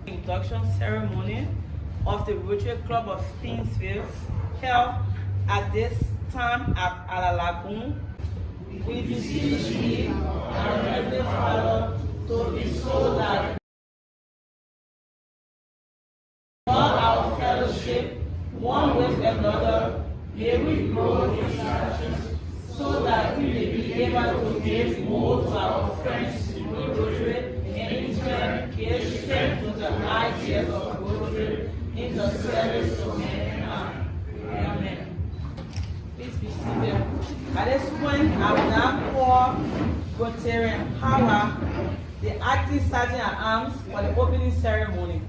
Induction ceremony of the Rotary Club of Paynesville held at this time at Lagune. We beseech thee, our Heavenly Father, to bestow that all our fellowship, one with another, may we grow in stature, so that we may be able to give more to our friends in Rotary, and in turn give strength to the ideas of Rotary in the service of mankind. Amen. Please be seated. At this point, I will now call Rotarian Howard, the acting sergeant at arms, for the opening ceremony.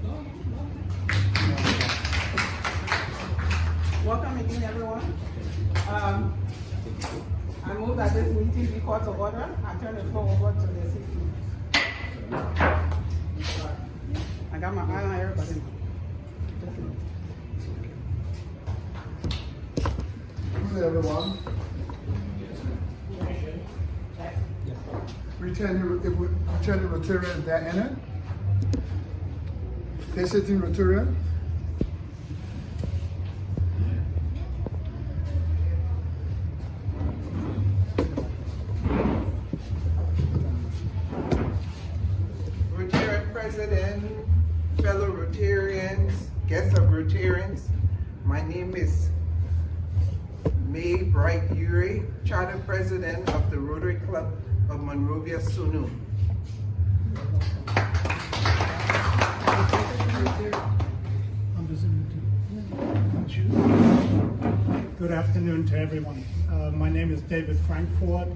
Welcome again, everyone. I move that this meeting be called to order. I turn the floor over to the CP. I got my eye on everybody. Good everyone. Returning Rotarians that in it. Visiting Rotarian. Rotarian President, fellow Rotarians, guests of Rotarians, my name is May Bright Yuri, Charter President of the Rotary Club of Monrovia, Sunu. Good afternoon to everyone. My name is David Frankfort.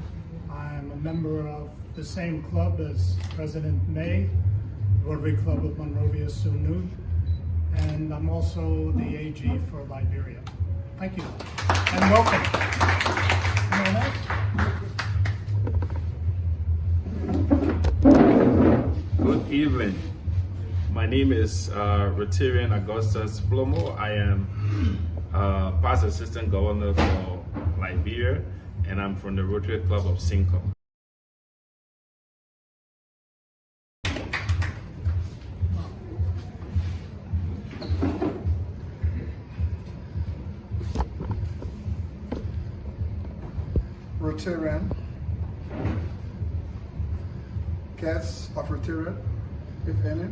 I'm a member of the same club as President May, Rotary Club of Monrovia, Sunu, and I'm also the AG for Liberia. Thank you, and welcome. Anyone else? Good evening. My name is Rotarian Augustus Flomo. I am past assistant governor for Liberia, and I'm from the Rotary Club of Cinco. Rotarian. Guests of Rotarian, if any.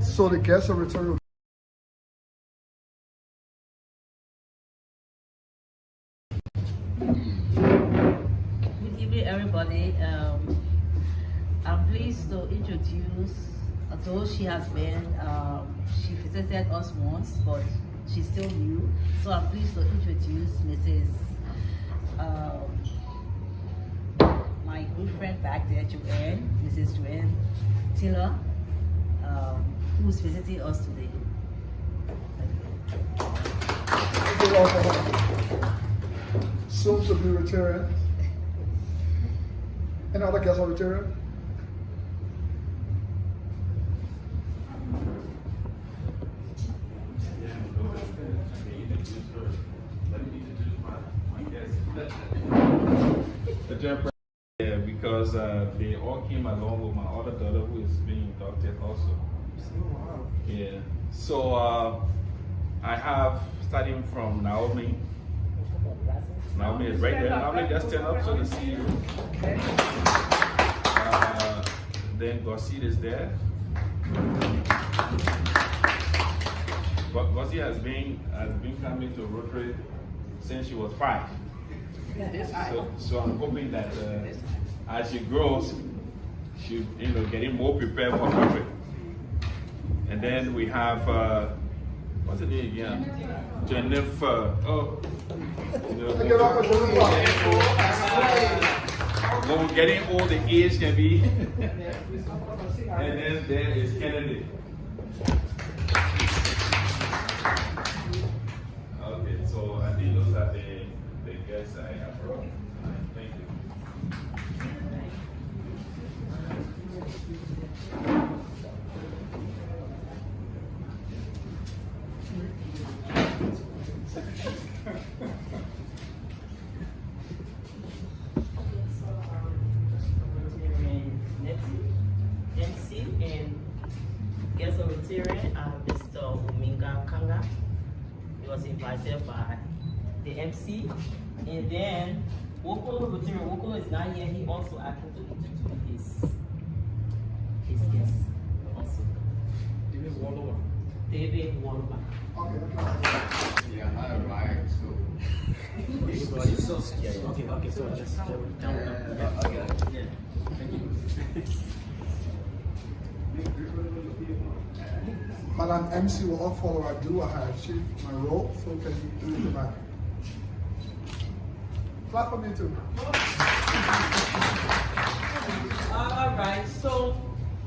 So the guests of Rotarian. Good evening, everybody. I'm pleased to introduce, although she has been, she visited us once, but she's still new. So I'm pleased to introduce Mrs. My good friend back there, Joanne, Mrs. Joanne Taylor, who's visiting us today. Soon to be Rotarian. Any other guests of Rotarian? Yeah, because they all came along with my other daughter who is being inducted also. Yeah. So I have, starting from Naomi. Naomi is right there. Naomi, just stand up so they see you. Then Gossi is there. But Gossi has been coming to Rotary since she was 5. So I'm hoping that as she grows, she'll getting more prepared for Rotary. And then we have what's the name again? Jennifer. When we're getting old, the age can be. And then there is Kennedy. Okay, so I think those are the guests I have brought. Thank you. Rotarian, Mr. Uminga Kanga. He was invited by the MC. And then Wokolo Rotarian, Wokolo is not here. He also asked to introduce his guest also. David Wallova. David Wallova. Yeah, I arrived, so. Everybody's so scared. Okay, so just down. Yeah. Thank you. Madam MC will all follow. I do. I have achieved my role, so can you do it back? Clap for me too. All right, so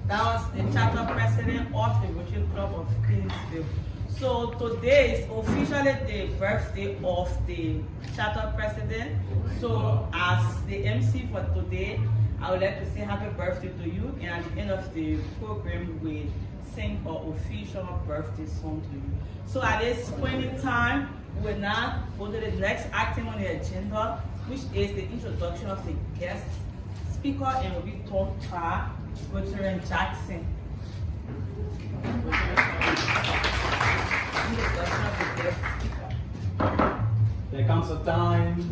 that was the chapter president of the Rotary Club of Paynesville. So today is officially the birthday of the chapter president. So as the MC for today, I would like to say happy birthday to you, and at the end of the program, we sing our official birthday song to you. So at this point in time, we will now go to the next item on the agenda, which is the introduction of the guest speaker, and will be taught by Rotary Jackson. Introduction of the guest speaker. There comes a time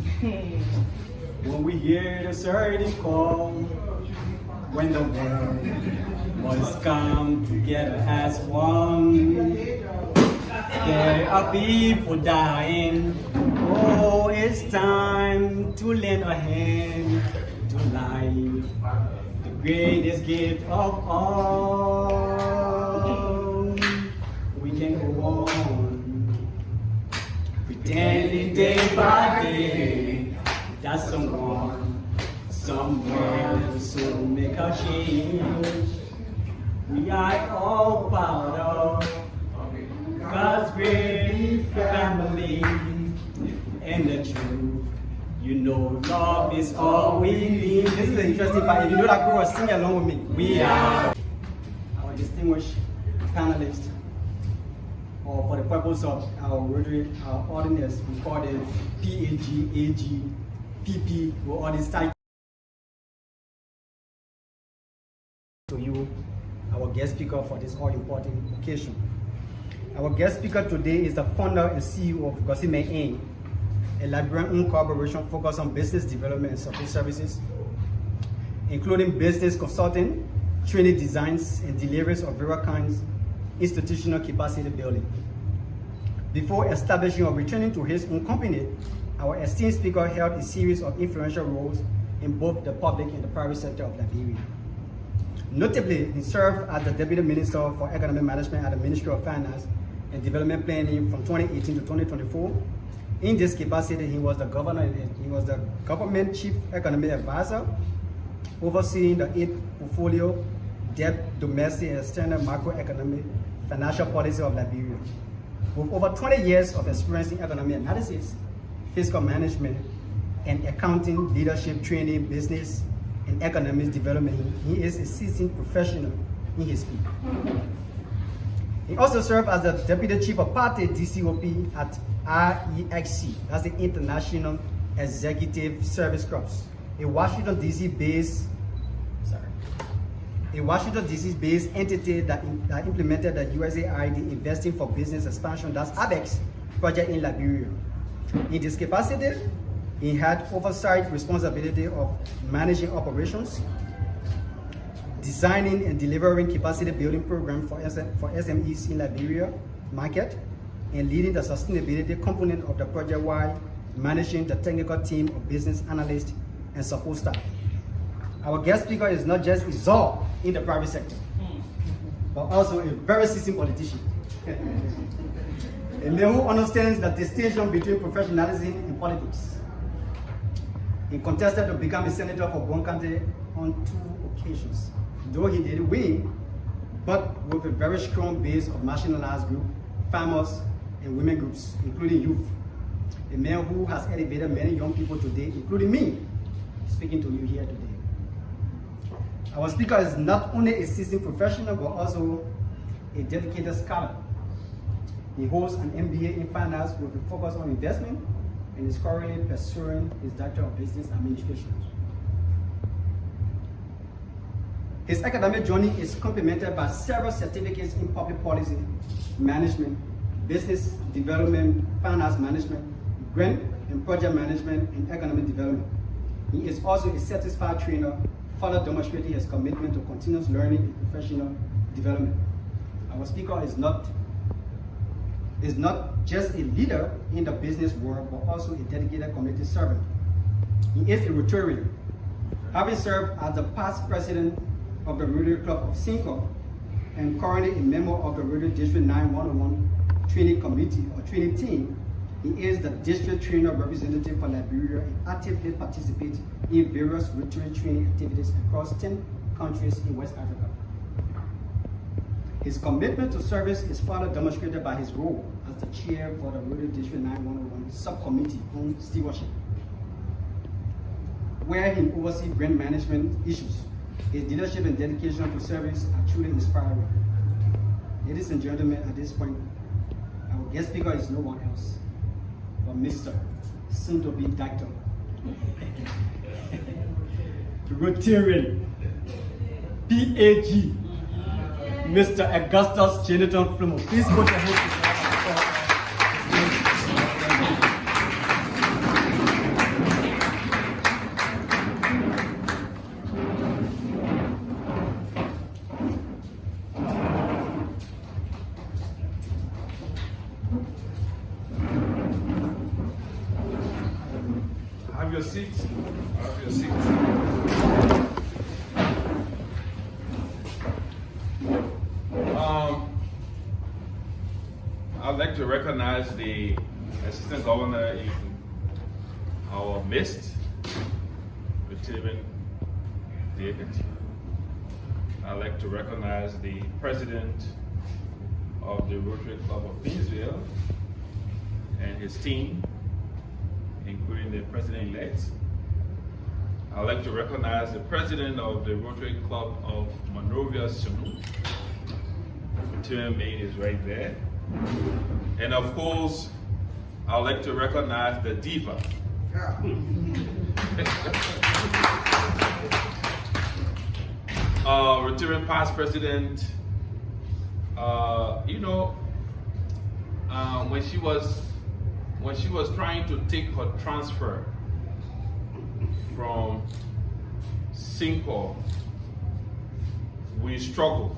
when we hear the certain call, when the world must come together as one. There are people dying. Oh, it's time to lend a hand to life, the greatest gift of all. We can go on pretending day by day that someone, somewhere will soon make a change. We are all part of God's great family, and the truth, you know, love is all we need. This is the interesting part. If you know that chorus, sing along with me. We are our distinguished panelists, or for the purpose of our Rotary, our audience, we call them PAG, AG, PP, or all these titles. To you, our guest speaker for this all-important occasion. Our guest speaker today is the founder and CEO of Gosime Inc., a Liberian-owned corporation focused on business development and support services, including business consulting, training designs, and deliveries of various kinds, institutional capacity building. Before establishing or returning to his own company, our esteemed speaker held a series of influential roles in both the public and the private sector of Liberia. Notably, he served as the Deputy Minister for Economic Management at the Ministry of Finance and Development Planning from 2018 to 2024. In this capacity, he was the government chief economic advisor, overseeing the 8 portfolio, debt, domestic and external macroeconomic financial policy of Liberia. With over 20 years of experience in economic analysis, fiscal management, and accounting, leadership training, business, and economic development, he is a seasoned professional in his field. He also served as the Deputy Chief of Party DCOP at REXC, that's the International Executive Service Corps, a Washington DC based entity that implemented the USAID Investing for Business Expansion, that's ABEX, project in Liberia. In this capacity, he had oversight responsibility of managing operations, designing and delivering capacity building programs for SMEs in Liberia market, and leading the sustainability component of the project while managing the technical team of business analysts and support staff. Our guest speaker is not just a czar in the private sector, but also a very seasoned politician. A man who understands the distinction between professionalism and politics. He contested to become a senator for Bon County on 2 occasions, though he did win, but with a very strong base of marginalized groups, farmers, and women groups, including youth. A man who has elevated many young people today, including me, speaking to you here today. Our speaker is not only a seasoned professional, but also a dedicated scholar. He holds an MBA in finance with a focus on investment, and is currently pursuing his Doctor of Business Administration. His academic journey is complemented by several certificates in public policy, management, business development, finance management, grant and project management, and economic development. He is also a certified trainer, further demonstrating his commitment to continuous learning and professional development. Our speaker is not just a leader in the business world, but also a dedicated community servant. He is a Rotarian, having served as the past president of the Rotary Club of Cinco and currently a member of the Rotary District 911 Training Committee or Training Team. He is the district trainer representative for Liberia and actively participates in various Rotary training activities across 10 countries in West Africa. His commitment to service is further demonstrated by his role as the chair for the Rotary District 911 Subcommittee on Stewardship, where he oversees grant management issues. His leadership and dedication to service are truly inspiring. Ladies and gentlemen, at this point, our guest speaker is no one else but Mr. soon-to-be Dr. Rotarian, PAG, Mr. Augustus Jonathan Fleming. Please put your hands together. Have your seats. Have your seats. I'd like to recognize the Assistant Governor in our midst, Lieutenant David. I'd like to recognize the President of the Rotary Club of Paynesville and his team, including the President-elect. I'd like to recognize the President of the Rotary Club of Monrovia, Sunu. Lieutenant May is right there. And of course, I'd like to recognize the diva. Rotarian past president, when she was trying to take her transfer from Cinco, we struggled.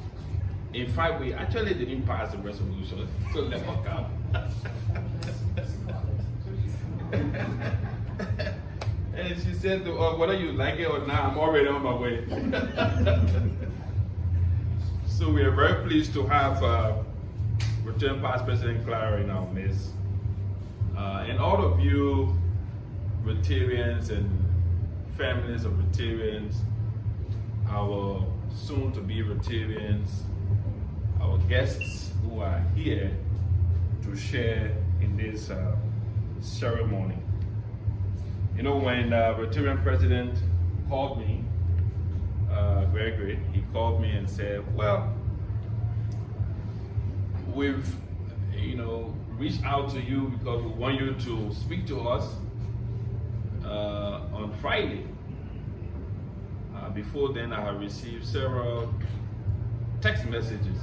In fact, we actually didn't pass the resolution to let her come. And she said, whether you like it or not, I'm already on my way. So we are very pleased to have Rotarian past President Clara in our midst. And all of you Rotarians and families of Rotarians, our soon-to-be Rotarians, our guests who are here to share in this ceremony. You know, when Rotarian President called me, Gregory, he called me and said, well, we've, reached out to you because we want you to speak to us on Friday. Before then, I have received several text messages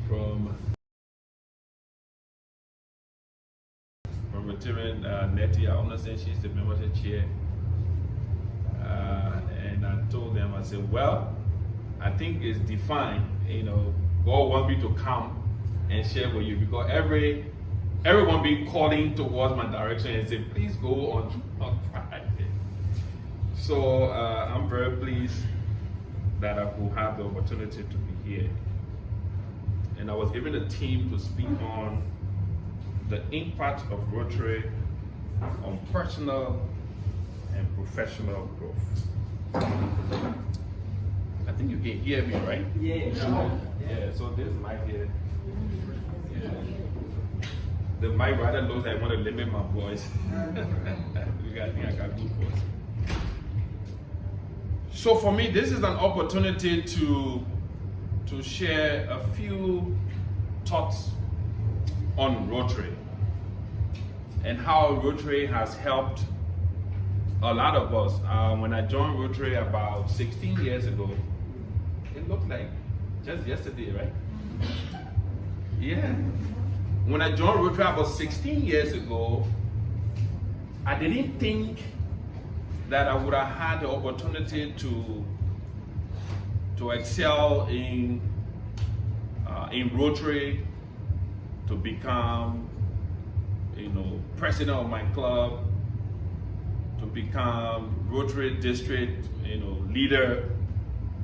from Rotarian Nettie. I understand she's the membership chair. And I told them, I said, well, I think it's defined, God wants me to come and share with you because everyone be calling towards my direction and say, please go on Friday. So I'm very pleased that I will have the opportunity to be here. And I was given a team to speak on the impact of Rotary on personal and professional growth. I think you can hear me, right? Yeah, sure. Yeah, so this mic here. Yeah. The mic rather looks like I want to limit my voice. I think I got good voice. So for me, this is an opportunity to share a few thoughts on Rotary and how Rotary has helped a lot of us. When I joined Rotary about 16 years ago, it looked like just yesterday, right? Yeah. When I joined Rotary about 16 years ago, I didn't think that I would have had the opportunity to excel in Rotary, to become, president of my club, to become Rotary district, leader.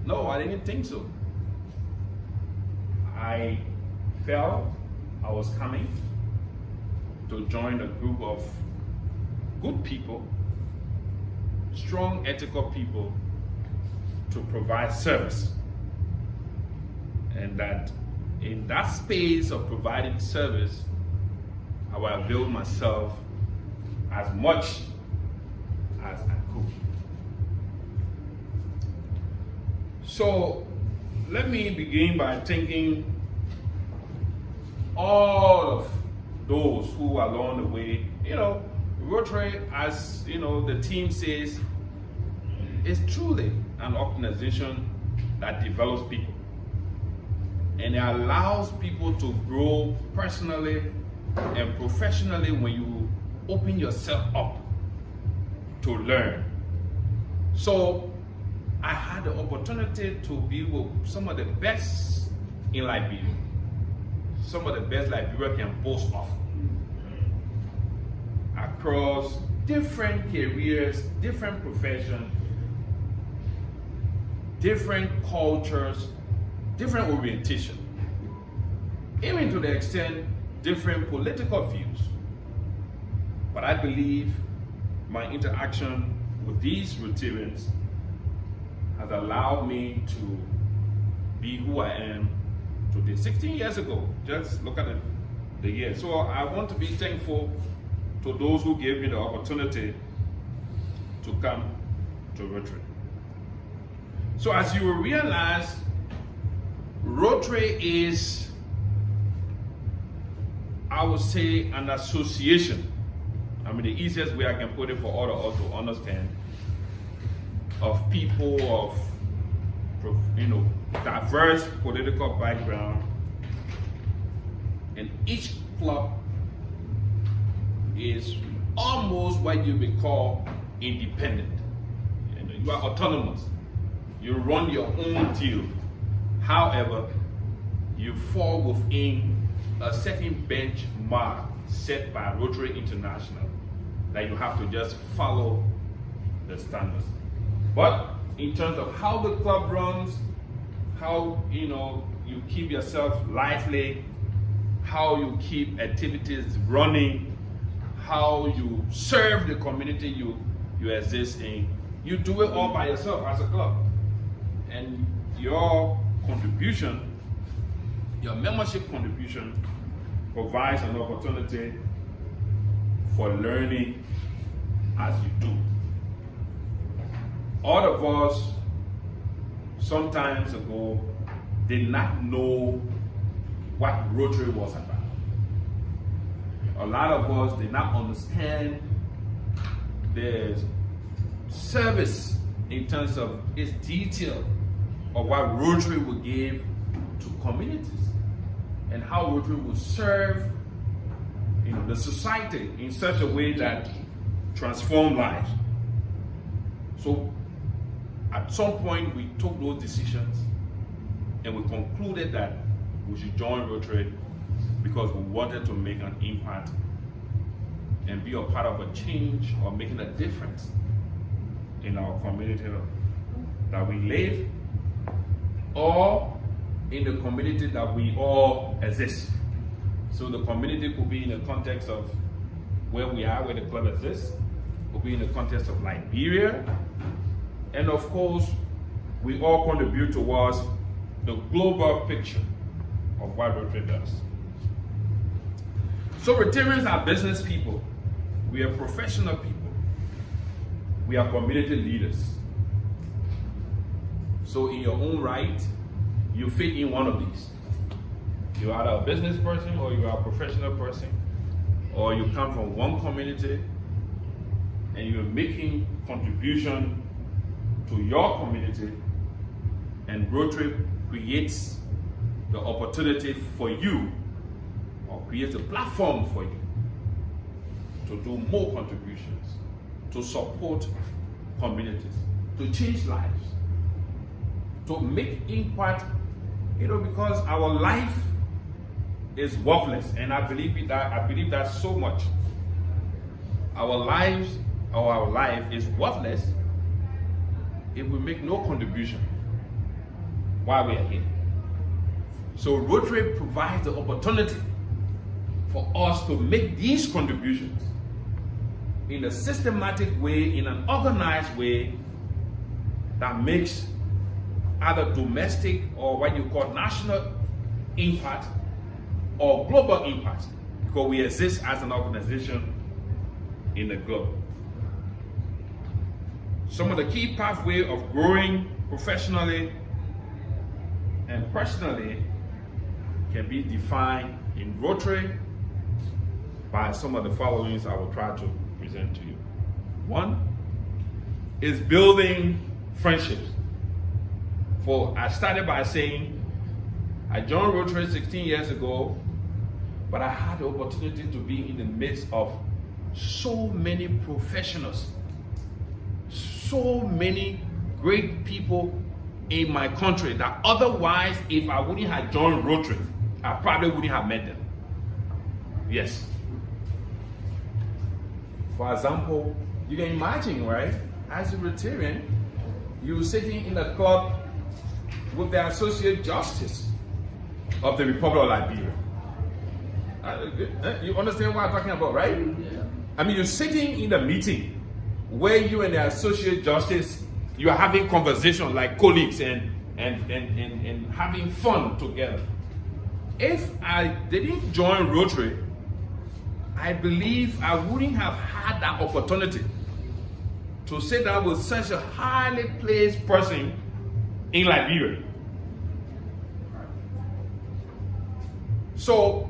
No, I didn't think so. I felt I was coming to join a group of good people, strong ethical people, to provide service. And that in that space of providing service, I will avail myself as much as I could. So let me begin by thanking all of those who along the way, Rotary, as the team says, is truly an organization that develops people. And it allows people to grow personally and professionally when you open yourself up to learn. So I had the opportunity to be with some of the best in Liberia. Some of the best Liberia can boast of. Across different careers, different professions, different cultures, different orientation, even to the extent different political views. But I believe my interaction with these Rotarians has allowed me to be who I am today. 16 years ago, just look at the year. So I want to be thankful to those who gave me the opportunity to come to Rotary. So as you will realize, Rotary is, I would say, an association. I mean, the easiest way I can put it for all of us to understand, of people of, diverse political background, and each club is almost what you would call independent. You are autonomous. You run your own deal. However, you fall within a certain benchmark set by Rotary International that you have to just follow the standards. But in terms of how the club runs, how you keep yourself lively, how you keep activities running, how you serve the community you exist in, you do it all by yourself as a club. And your contribution, your membership contribution, provides an opportunity for learning as you do. All of us, some times ago, did not know what Rotary was about. A lot of us did not understand the service in terms of its detail of what Rotary would give to communities and how Rotary would serve the society in such a way that transformed lives. So at some point we took those decisions and we concluded that we should join Rotary because we wanted to make an impact and be a part of a change or making a difference in our community that we live or in the community that we all exist. So the community could be in the context of where we are, where the club exists, could be in the context of Liberia, and of course, we all contribute towards the global picture of what Rotary does. So Rotarians are business people. We are professional people. We are community leaders. So in your own right, you fit in one of these. You're either a business person or you are a professional person, or you come from one community and you're making contribution to your community And Rotary creates the opportunity for you, or creates a platform for you to do more contributions, to support communities, to change lives, to make impact, because our life is worthless, and I believe that so much. Our life is worthless if we make no contribution while we are here. So Rotary provides the opportunity for us to make these contributions in a systematic way, in an organized way that makes either domestic or what you call national impact or global impact, because we exist as an organization in the globe. Some of the key pathways of growing professionally and personally can be defined in Rotary by some of the followings I will try to present to you. One is building friendships. I started by saying I joined Rotary 16 years ago, but I had the opportunity to be in the midst of so many professionals, so many great people in my country that otherwise, if I wouldn't have joined Rotary, I probably wouldn't have met them. Yes. For example, you can imagine, right? As a Rotarian, you're sitting in a club with the Associate Justice of the Republic of Liberia. You understand what I'm talking about, right? Yeah. I mean, you're sitting in a meeting where you and the Associate Justice, you are having conversation like colleagues and having fun together. If I didn't join Rotary, I believe I wouldn't have had that opportunity to sit down with such a highly placed person in Liberia. So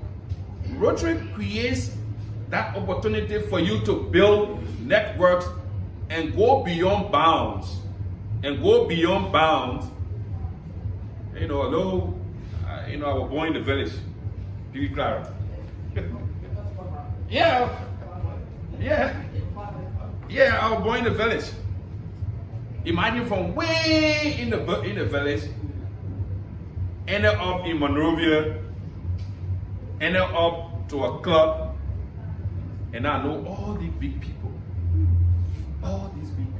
Rotary creates that opportunity for you to build networks and go beyond bounds. Although I was born in the village, to be clear. Yeah, I was born in the village. Imagine from way in the village, ended up in Monrovia, ended up to a club, and I know all these big people. All these big people.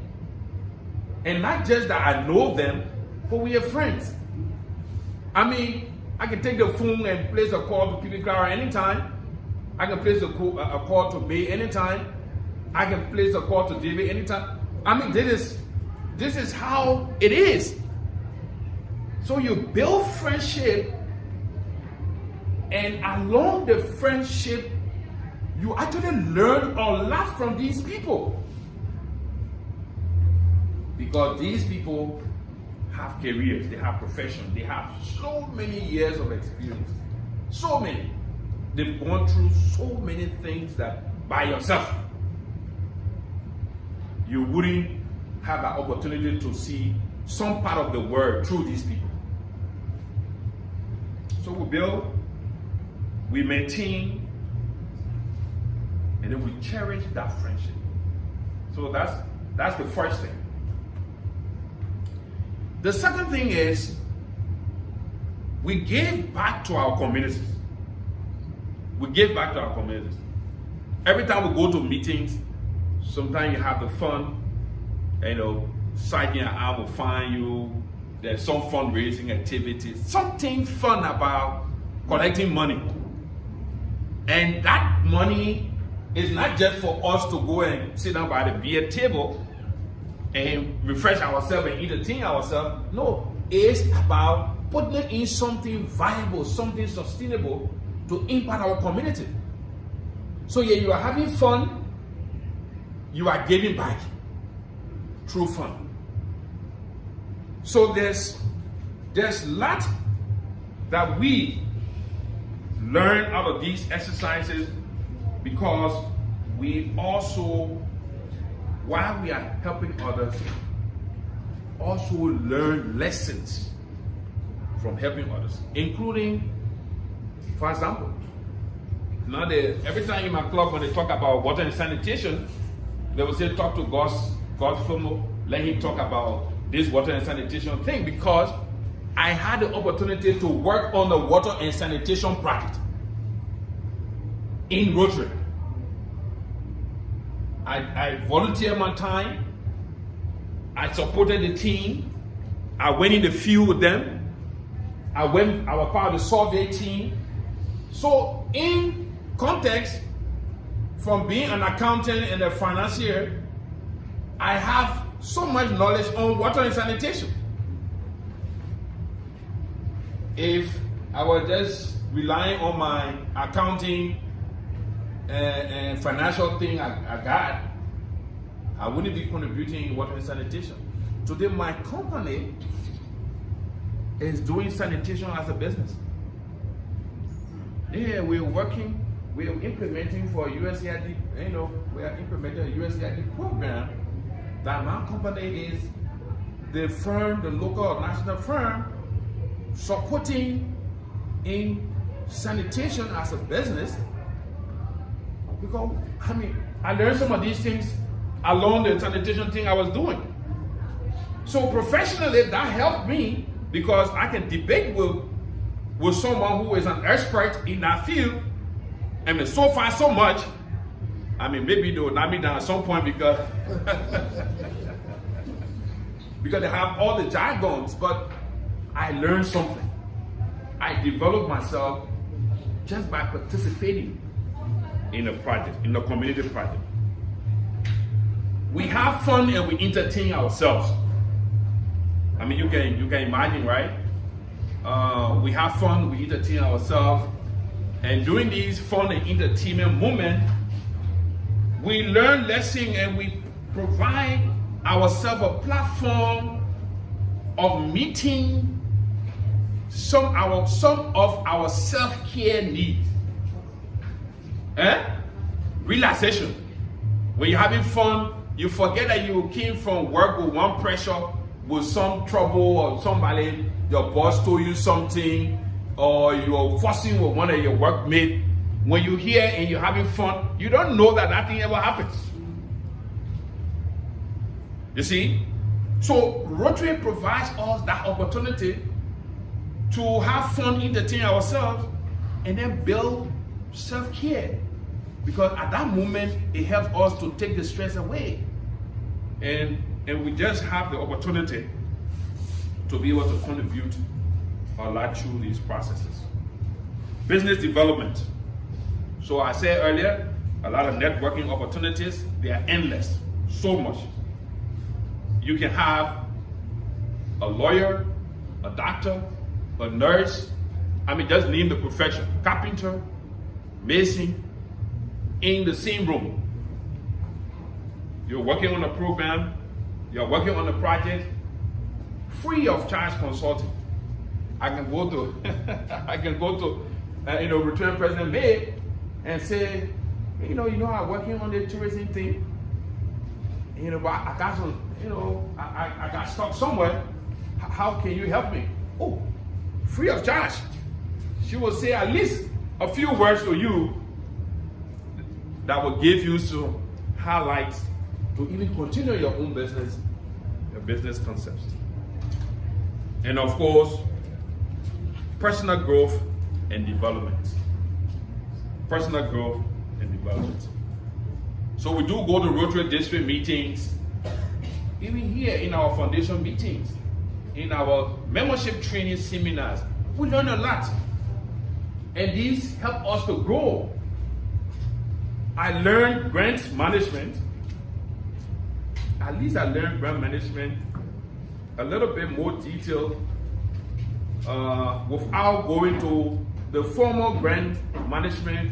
And not just that I know them, but we are friends. I mean, I can take the phone and place a call to P.B. Clara anytime. I can place a call to May anytime. I can place a call to David anytime. I mean, this is how it is. So you build friendship, and along the friendship, you actually learn a lot from these people. Because these people have careers, they have professions, they have so many years of experience. So many. They've gone through so many things that by yourself, you wouldn't have an opportunity to see some part of the world through these people. So we build, we maintain, and then we cherish that friendship. So that's the first thing. The second thing is we give back to our communities. We give back to our communities. Every time we go to meetings, sometimes you have the fun, Sergeant I will find you. There's some fundraising activities, something fun about collecting money. And that money is not just for us to go and sit down by the beer table and refresh ourselves and eat a thing ourselves. No, it's about putting in something viable, something sustainable to impact our community. So yeah, you are having fun, you are giving back through fun. So there's lot that we learn out of these exercises, because we also, while we are helping others, also learn lessons from helping others, including, for example, now every time in my club when they talk about water and sanitation, they will say talk to God's Filmo, let him talk about this water and sanitation thing, because I had the opportunity to work on the water and sanitation project in Rotary. I volunteered my time. I supported the team. I went in the field with them. I was part of the survey team. So in context, from being an accountant and a financier, I have so much knowledge on water and sanitation. If I was just relying on my accounting and financial thing I got, I wouldn't be contributing in water and sanitation. Today, my company is doing sanitation as a business. Yeah, we're implementing for USAID, we are implementing a USAID program that my company is the firm, the local or national firm, supporting in sanitation as a business. Because, I learned some of these things along the sanitation thing I was doing. So professionally, that helped me because I can debate with someone who is an expert in that field. So far so much, maybe they will knock me down at some point because because they have all the jargons, but I learned something. I developed myself just by participating in a project, in a community project. We have fun and we entertain ourselves. You can imagine, right? We have fun, we entertain ourselves, and during these fun and entertainment moments, we learn lessons and we provide ourselves a platform of meeting some of our self-care needs. Relaxation. When you're having fun, you forget that you came from work with one pressure, with some trouble, or somebody, your boss told you something, or you're fussing with one of your workmates. When you're here and you're having fun, you don't know that nothing ever happens. You see? So Rotary provides us that opportunity to have fun, entertain ourselves, and then build self-care. Because at that moment, it helps us to take the stress away. And we just have the opportunity to be able to contribute a lot through these processes. Business development. So I said earlier, a lot of networking opportunities, they are endless, so much. You can have a lawyer, a doctor, a nurse, just name the profession, carpenter, mason, in the same room. You're working on a program, you're working on a project, free of charge consulting. I can go to Return President May and say, I'm working on the tourism thing. But I got some, I got stuck somewhere. How can you help me? Oh, free of charge. She will say at least a few words to you that will give you some highlights to even continue your own business, your business concepts. And of course, personal growth and development. Personal growth and development. So we do go to Rotary district meetings, even here in our foundation meetings, in our membership training seminars. We learn a lot. And these help us to grow. I learned grant management. At least I learned grant management a little bit more detailed without going to the formal grant management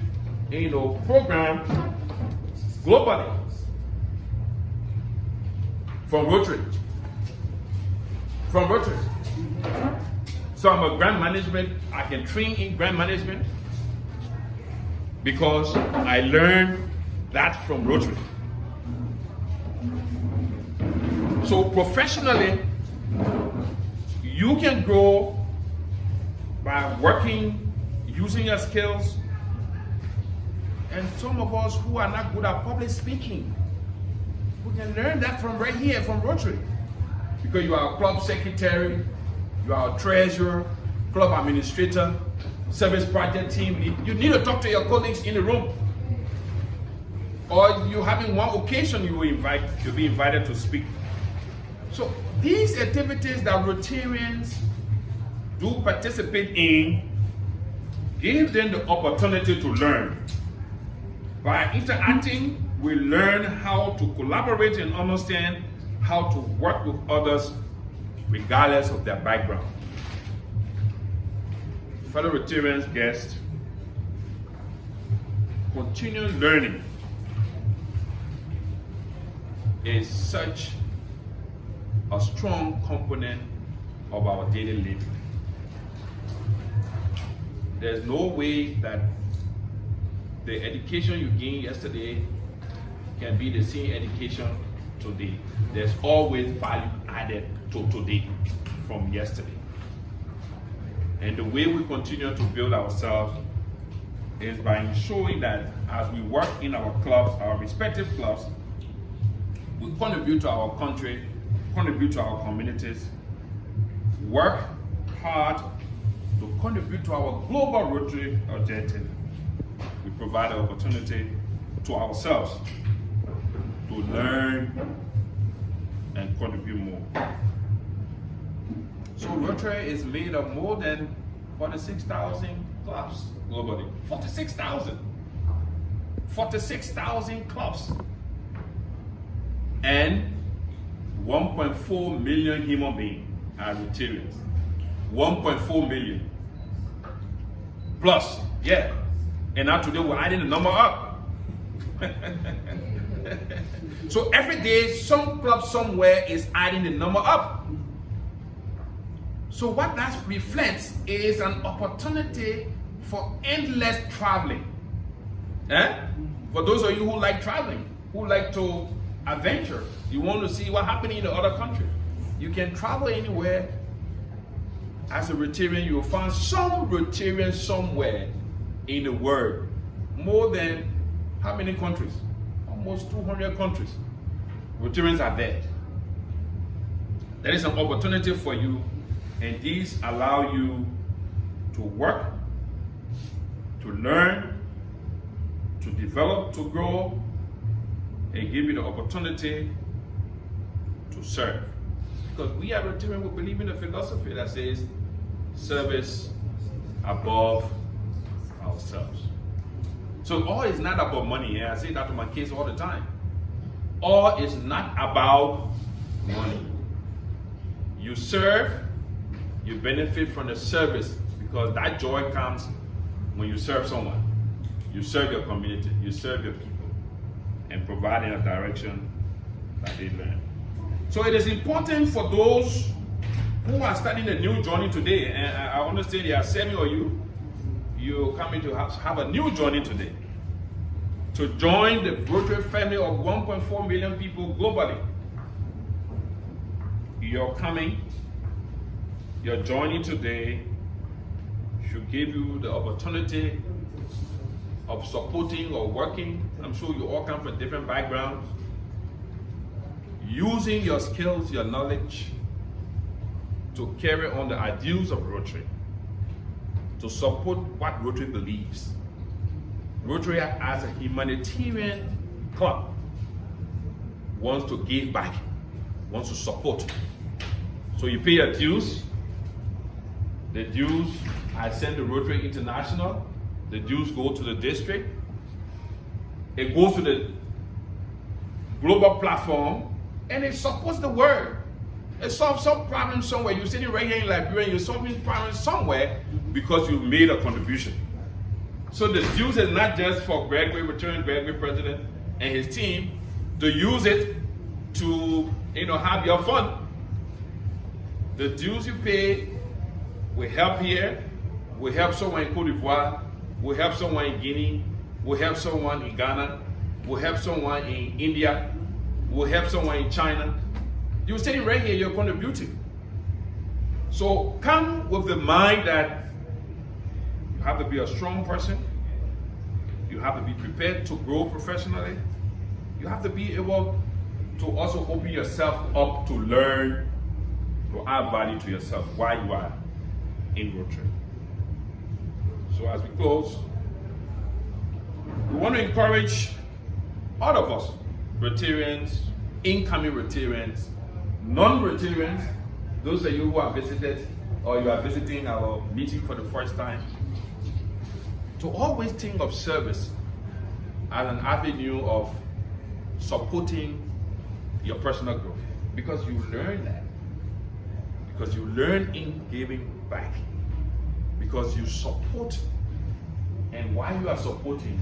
program globally from Rotary. So I'm a grant management, I can train in grant management because I learned that from Rotary. So professionally, you can grow by working, using your skills. And some of us who are not good at public speaking, we can learn that from right here, from Rotary. Because you are a club secretary, you are a treasurer, club administrator, service project team lead. You need to talk to your colleagues in the room. Or you having one occasion you'll be invited to speak. So these activities that Rotarians do participate in give them the opportunity to learn. By interacting, we learn how to collaborate and understand how to work with others regardless of their background. Fellow Rotarians, guests, continuing learning is such a strong component of our daily living. There's no way that the education you gained yesterday can be the same education today. There's always value added to today from yesterday. And the way we continue to build ourselves is by ensuring that as we work in our clubs, our respective clubs, we contribute to our country, contribute to our communities, work hard to contribute to our global Rotary objective. We provide an opportunity to ourselves to learn and contribute more. So Rotary is made of more than 46,000 clubs globally. 46,000. 46,000 clubs. And 1.4 million human beings are Rotarians. 1.4 million. Plus, yeah. And now today we're adding the number up. So every day, some club somewhere is adding the number up. So what that reflects is an opportunity for endless traveling. For those of you who like traveling, who like to adventure, you want to see what's happening in the other country, you can travel anywhere. As a Rotarian, you will find some Rotarian somewhere in the world. More than how many countries? Almost 200 countries. Rotarians are there. There is an opportunity for you, and these allow you to work, to learn, to develop, to grow, and give you the opportunity to serve. Because we are Rotarians, we believe in a philosophy that says service above ourselves. So all is not about money. I say that to my kids all the time. All is not about money. You serve, you benefit from the service, because that joy comes when you serve someone. You serve your community, you serve your people, and providing a direction that they learn. So it is important for those who are starting a new journey today, and I understand there are several of you, you're coming to have a new journey today, to join the Rotary family of 1.4 million people globally. You're coming, your journey today should give you the opportunity of supporting or working. I'm sure you all come from different backgrounds, using your skills, your knowledge to carry on the ideals of Rotary, to support what Rotary believes. Rotary, as a humanitarian club, wants to give back, wants to support. So you pay your dues. The dues I send to Rotary International. The dues go to the district. It goes to the global platform, and it supports the word. It solves some problem somewhere. You're sitting right here in Liberia, you're solving problems somewhere because you made a contribution. So the dues is not just for Gregory, returning Gregory president and his team to use it to have your fun. The dues you pay will help here, will help someone in Cote d'Ivoire, will help someone in Guinea, will help someone in Ghana, will help someone in India, will help someone in China. You're sitting right here, you're contributing. So come with the mind that have to be a strong person. You have to be prepared to grow professionally. You have to be able to also open yourself up to learn, to add value to yourself while you are in Rotary. So as we close, we want to encourage all of us, Rotarians, incoming Rotarians, non-Rotarians, those of you who have visited or you are visiting our meeting for the first time, to always think of service as an avenue of supporting your personal growth, because you learn that, because you learn in giving back, because you support, and while you are supporting,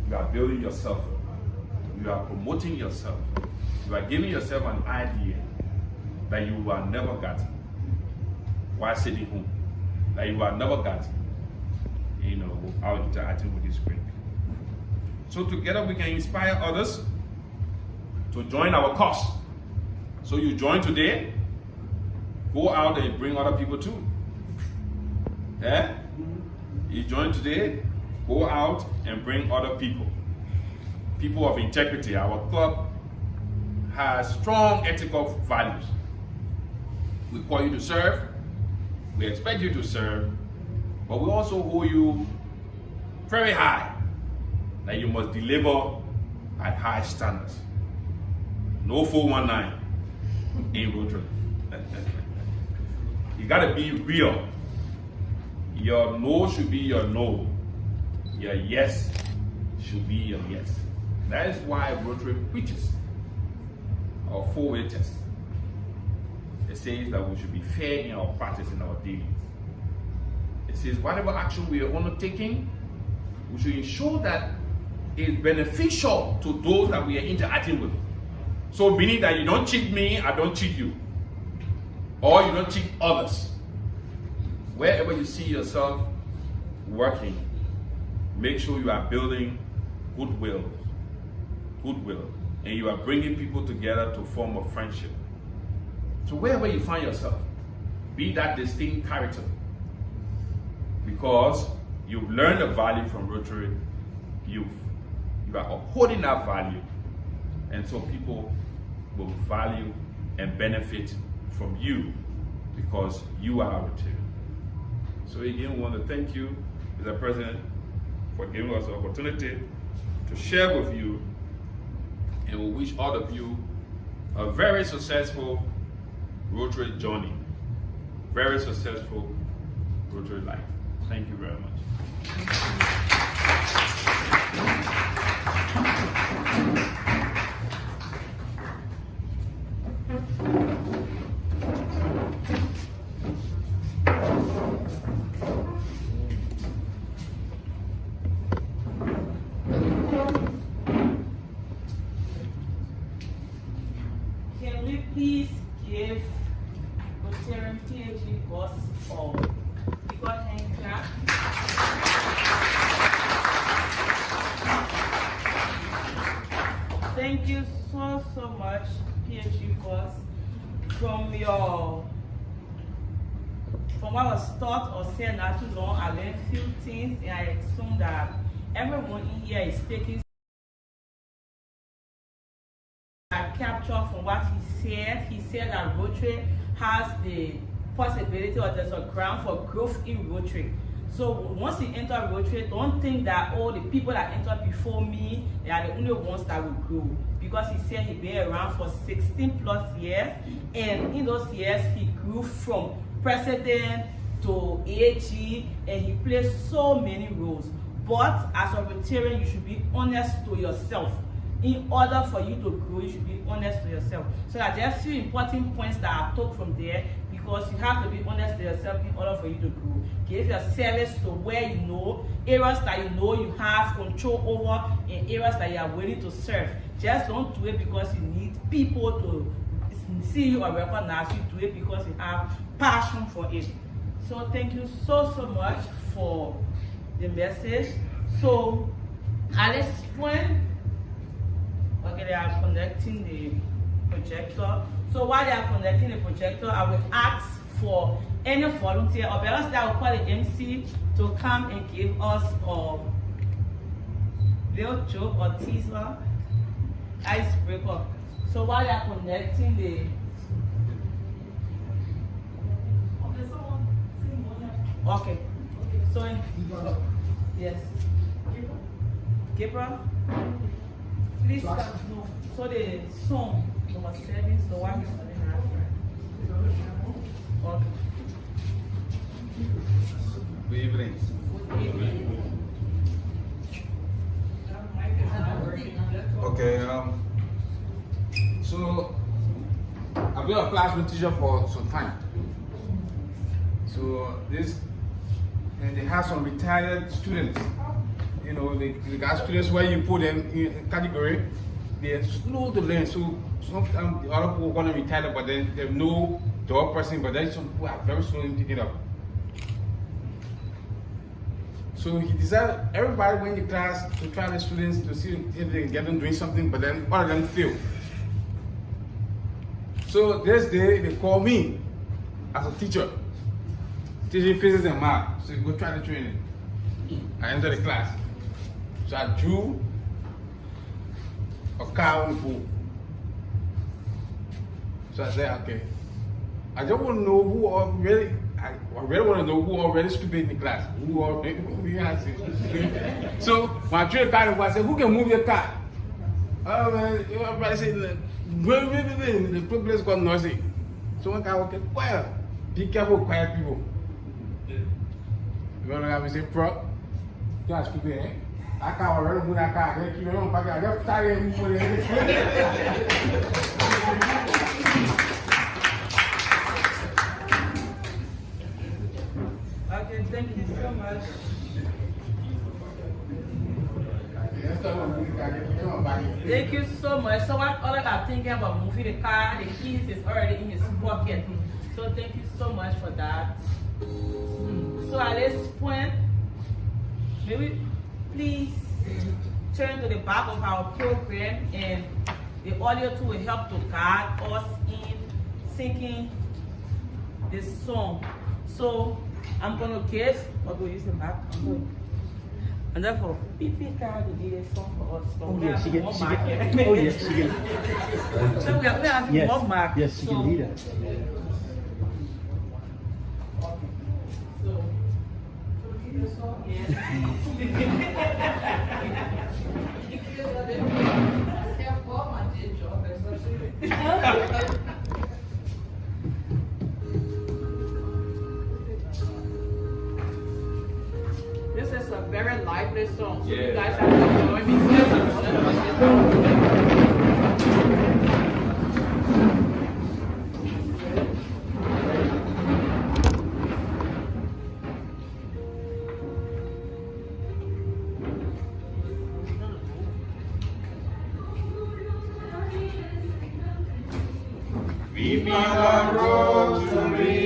you are building yourself, you are promoting yourself, you are giving yourself an idea that you will never get while sitting home, that you will never get, without interacting with this group. So together we can inspire others to join our cause. So you join today, go out and bring other people too. Yeah? You join today, go out and bring other people. People of integrity. Our club has strong ethical values. We call you to serve, we expect you to serve, but we also hold you very high, that you must deliver at high standards. No 419 in Rotary. You gotta be real. Your no should be your no. Your yes should be your yes. That is why Rotary preaches our 4-way test. It says that we should be fair in our practice, in our dealings. It says whatever action we are undertaking, we should ensure that it's beneficial to those that we are interacting with. So meaning that you don't cheat me, I don't cheat you. Or you don't cheat others. Wherever you see yourself working, make sure you are building goodwill, and you are bringing people together to form a friendship. So wherever you find yourself, be that distinct character, because you've learned a value from Rotary, you are upholding that value, and so people will value and benefit from you because you are a Rotarian. So again, we want to thank you, Mr. President, for giving us the opportunity to share with you, and we wish all of you a very successful Rotary journey, very successful Rotary life. Thank you very much. Can we please give Rotarian PhD boss or bigger hand clap? Thank you so much, PhD boss. From what was taught or said not too long, I learned few things, and I assume that everyone in here is taking a capture from what he said. He said that Rotary has the possibility, or there's a ground for growth in Rotary. So once you enter Rotary, don't think that all the people that entered before me, they are the only ones that will grow. Because he said he'd been around for 16 plus years, and in those years he grew from president to AG, and he played so many roles. But as a Rotarian, you should be honest to yourself. In order for you to grow, you should be honest to yourself. So that there are a few important points that I took from there, because you have to be honest to yourself in order for you to grow. Give your service to where you know, areas that you know you have control over, and areas that you are willing to serve. Just don't do it because you need people to see you or recognize you. Do it because you have passion for it. So thank you so much for the message. So at this point, okay, they are connecting the projector. So while they are connecting the projector, I will ask for any volunteer, or better still, I will call the MC to come and give us a little joke or teaser, icebreaker. So while they are connecting the okay. So yes. Gabriel, please start. No. So the song number 7, so one is coming after. Okay. Good evening. Okay, so I've been a classroom teacher for some time. So and they have some retired students. You know, they got students where you put them in category, they're slow to learn. So sometimes the other people want to retire, but then they know the other person, but then some people are very slow in picking up. So he decided everybody went to class to try the students to see if they can get them doing something, but then all of them failed. So this day they called me as a teacher, teaching physics and math. So you go try the training. I entered the class. So I drew a cow in the pool. So I said, okay. I just want to know who already, I really want to know who already stupid in the class. Who already, so when I drew the car, I said, who can move your car? Oh man, everybody said, the place got noisy. So one guy was like, well, be careful, quiet people. You know what I say, bro? You are stupid, eh? I can't already move that car. I keep on packing. I just tired of moving it. Okay, thank you so much. Thank you so much. So what other are thinking about moving the car, the keys is already in his pocket. So thank you so much for that. So at this point, may we please turn to the back of our program, and the audio tool will help to guide us in singing this song. So I'm gonna give, or go use the back. And therefore, PP Carol to do this song for us. Oh yes, she can. Oh yes, she can. So we have one mark. Yes, she can lead it. This is a very lively song, so Yeah. you guys have to join me. Viva la Rotary.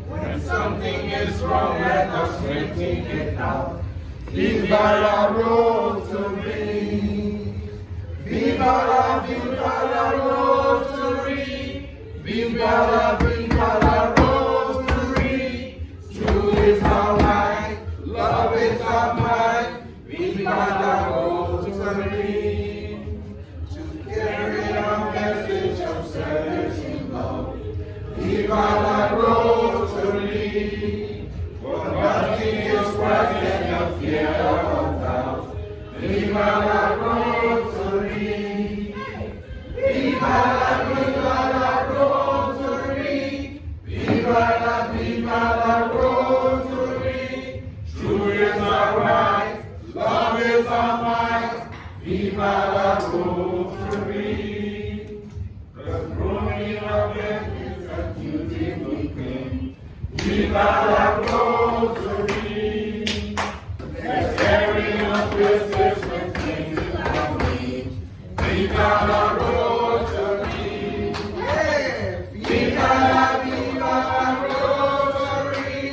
When something is wrong, let us take it out. Viva la Rotary. Viva la Rotary. Viva la Rotary. Truth is our life, love is our might. Viva la Rotary. Carry our message of service and love. Viva la Rotary. For nothing is worse than the fear of doubt. Viva la Rotary. Viva la Rotary. Viva la Rotary. True is our right, love is our might. Viva la Rotary. The growing of it is a beautiful thing. Viva la Rotary. There's carrying of business with things that we need. Viva la Rotary. Viva la Rotary.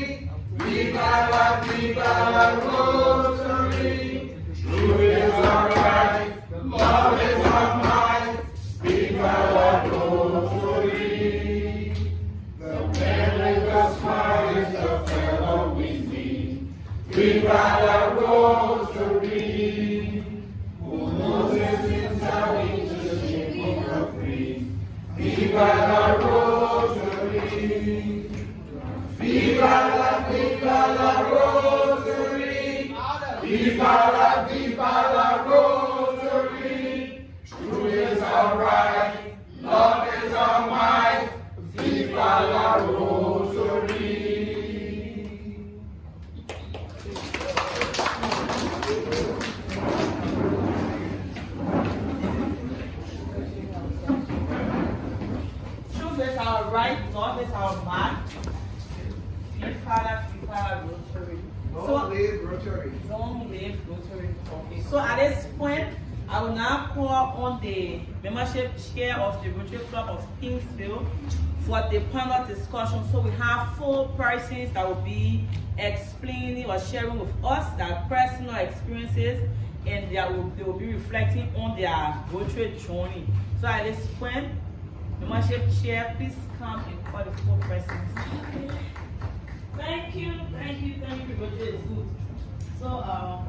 Viva la Rotary. True is our right, love is our might. Viva la Rotary. The Viva la Rotary, who loses himself into the shape of free. Viva la Rotary, viva la Rotary, viva la Rotary. Truth is our right, love is our might. Viva la Rotary. Truth is our right, love is our might. Viva la Rotary. Long live Rotary. Long live Rotary. Okay. So at this point, I will now call on the membership chair of the Rotary Club of Paynesville for the panel discussion. So we have 4 persons that will be explaining or sharing with us their personal experiences, and they will be reflecting on their Rotary journey. So at this point, membership chair, please come and call the 4 persons. Thank you, Rotary is good. So I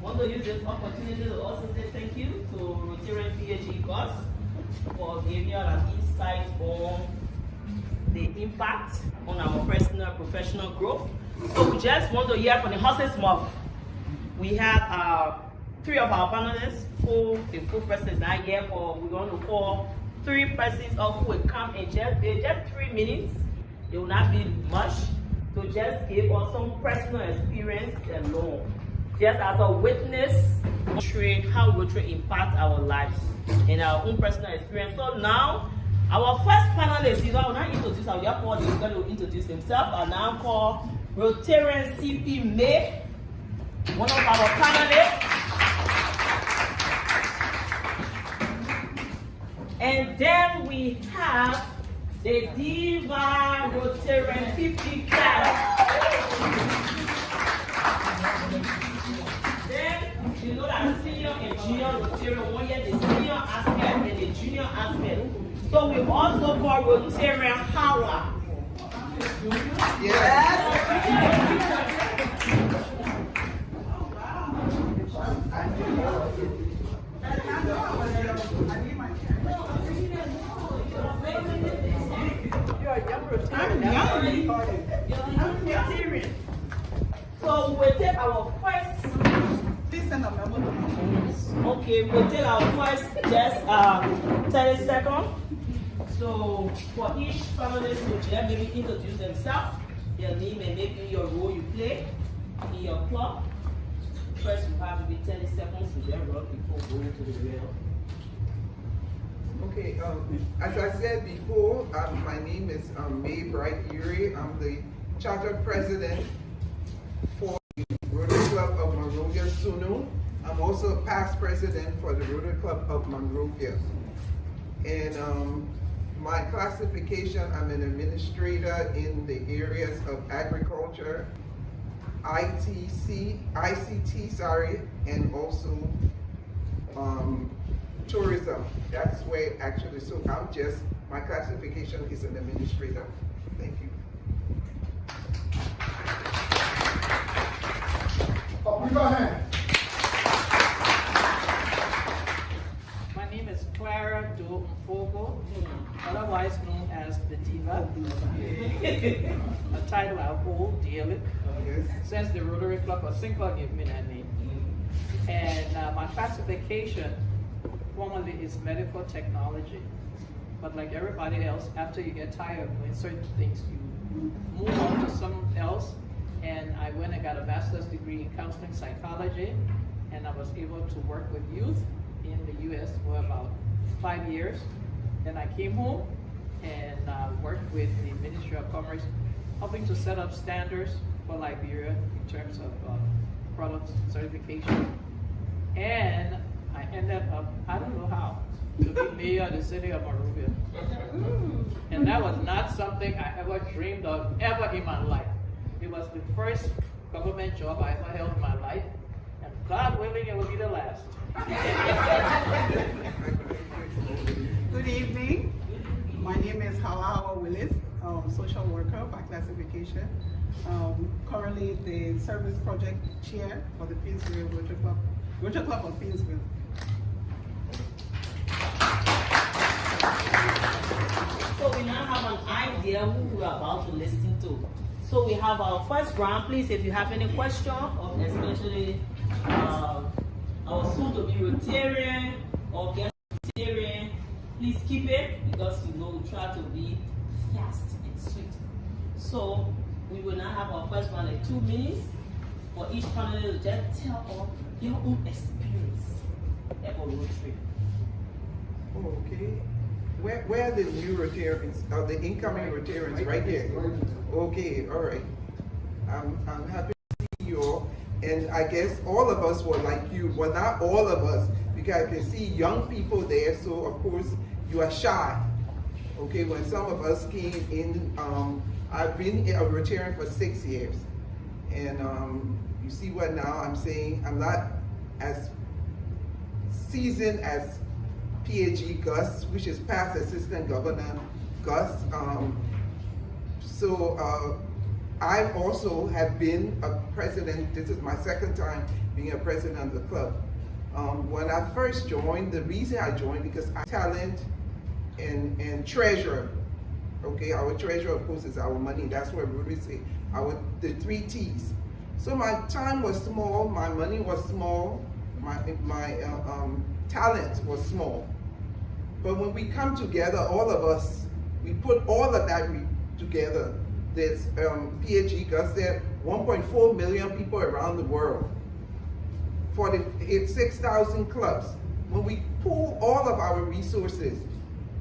want to use this opportunity to also say thank you to Rotarian PhD course for giving us an insight on the impact on our personal and professional growth. So we just want to hear from the horse's mouth. We have 3 of our panelists, the 4 persons are here for, we're going to call 3 persons who will come and just 3 minutes. It will not be much, to just give us some personal experience alone. Just as a witness, how Rotary impact our lives and our own personal experience. So now, our first panelist, I will not introduce our young boy, he's going to introduce himself. I now call Rotarian CP May, one of our panelists. And then we have the Diva Rotarian 50 class. Then you know that senior and junior Rotarian, 1 year the senior aspect and the junior aspect. So we also call Rotarian Hawa. Yes. So we'll take our first. Please send a memo to my phone. Okay, we'll take our first just 30 seconds. So for each panelist, will just maybe introduce themselves, their name, and maybe your role you play in your club. First, you have to be 30 seconds to their role before going to the real. Okay, as I said before, my name is May Bright Yuri. I'm the charter president for the Rotary Club of Monrovia Sunu. I'm also past president for the Rotary Club of Monrovia. And my classification, I'm an administrator in the areas of agriculture, ICT, and also tourism. That's where actually, so my classification is an administrator. Thank you. Oh, go ahead. My name is Clara Do Mfogo, otherwise known as the Diva, a title I hold dearly since the Rotary Club of Cinco gave me that name. And my classification formally is medical technology. But like everybody else, after you get tired of doing certain things, you move on to something else. And I went and got a master's degree in counseling psychology, and I was able to work with youth in the U.S. for about 5 years. Then I came home and worked with the Ministry of Commerce, helping to set up standards for Liberia in terms of product certification. And I ended up, I don't know how, to be mayor of the city of Monrovia. And that was not something I ever dreamed of ever in my life. It was the first government job I ever held in my life, and God willing, it will be the last. Good evening. My name is Hawa Willis, social worker by classification. Currently the service project chair for the Paynesville Rotary Club of Paynesville. So we now have an idea who we are about to listen to. So we have our first round. Please, if you have any question, or especially our soon-to-be Rotarian or guest Rotarian, please keep it, because we try to be fast and sweet. So we will now have our first round like 2 minutes for each panelist to just tell us your own experience about Rotary. Okay. Where are the new Rotarians, or the incoming Rotarians? Right here. Okay, all right. I'm happy to see you all. And I guess all of us were like you. Well, not all of us, because I can see young people there, so of course you are shy. Okay, when some of us came in, I've been a Rotarian for 6 years. And you see what now I'm saying? I'm not as seasoned as PAG Gus, which is past Assistant Governor Gus. I also have been a president. This is my second time being a president of the club. When I first joined, the reason I joined, because I talent and treasurer. Okay, our treasurer, of course, is our money. That's what Rotary say. The 3 T's. So my time was small, my money was small, my talent was small. But when we come together, all of us, we put all of that together. There's PAG Gus said 1.4 million people around the world, 6,000 clubs. When we pool all of our resources,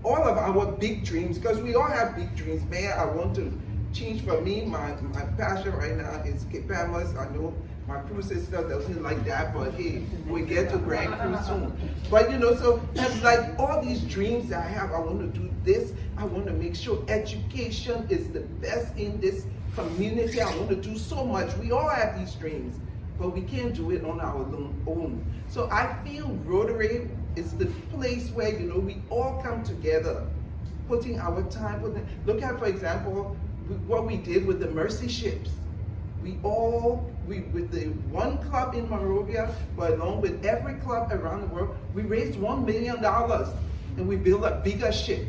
all of our big dreams, because we all have big dreams. Mayor, I want to change. For me, my passion right now is Bahamas. I know my crew sister doesn't like that, but hey, we get to Grand Cruise soon. But so and like all these dreams that I have, I want to do this. I want to make sure education is the best in this community. I want to do so much. We all have these dreams, but we can't do it on our own. So I feel Rotary is the place where we all come together, putting our time. Look at, for example, what we did with the Mercy Ships. We with the one club in Monrovia, but along with every club around the world, we raised $1 million, and we built a bigger ship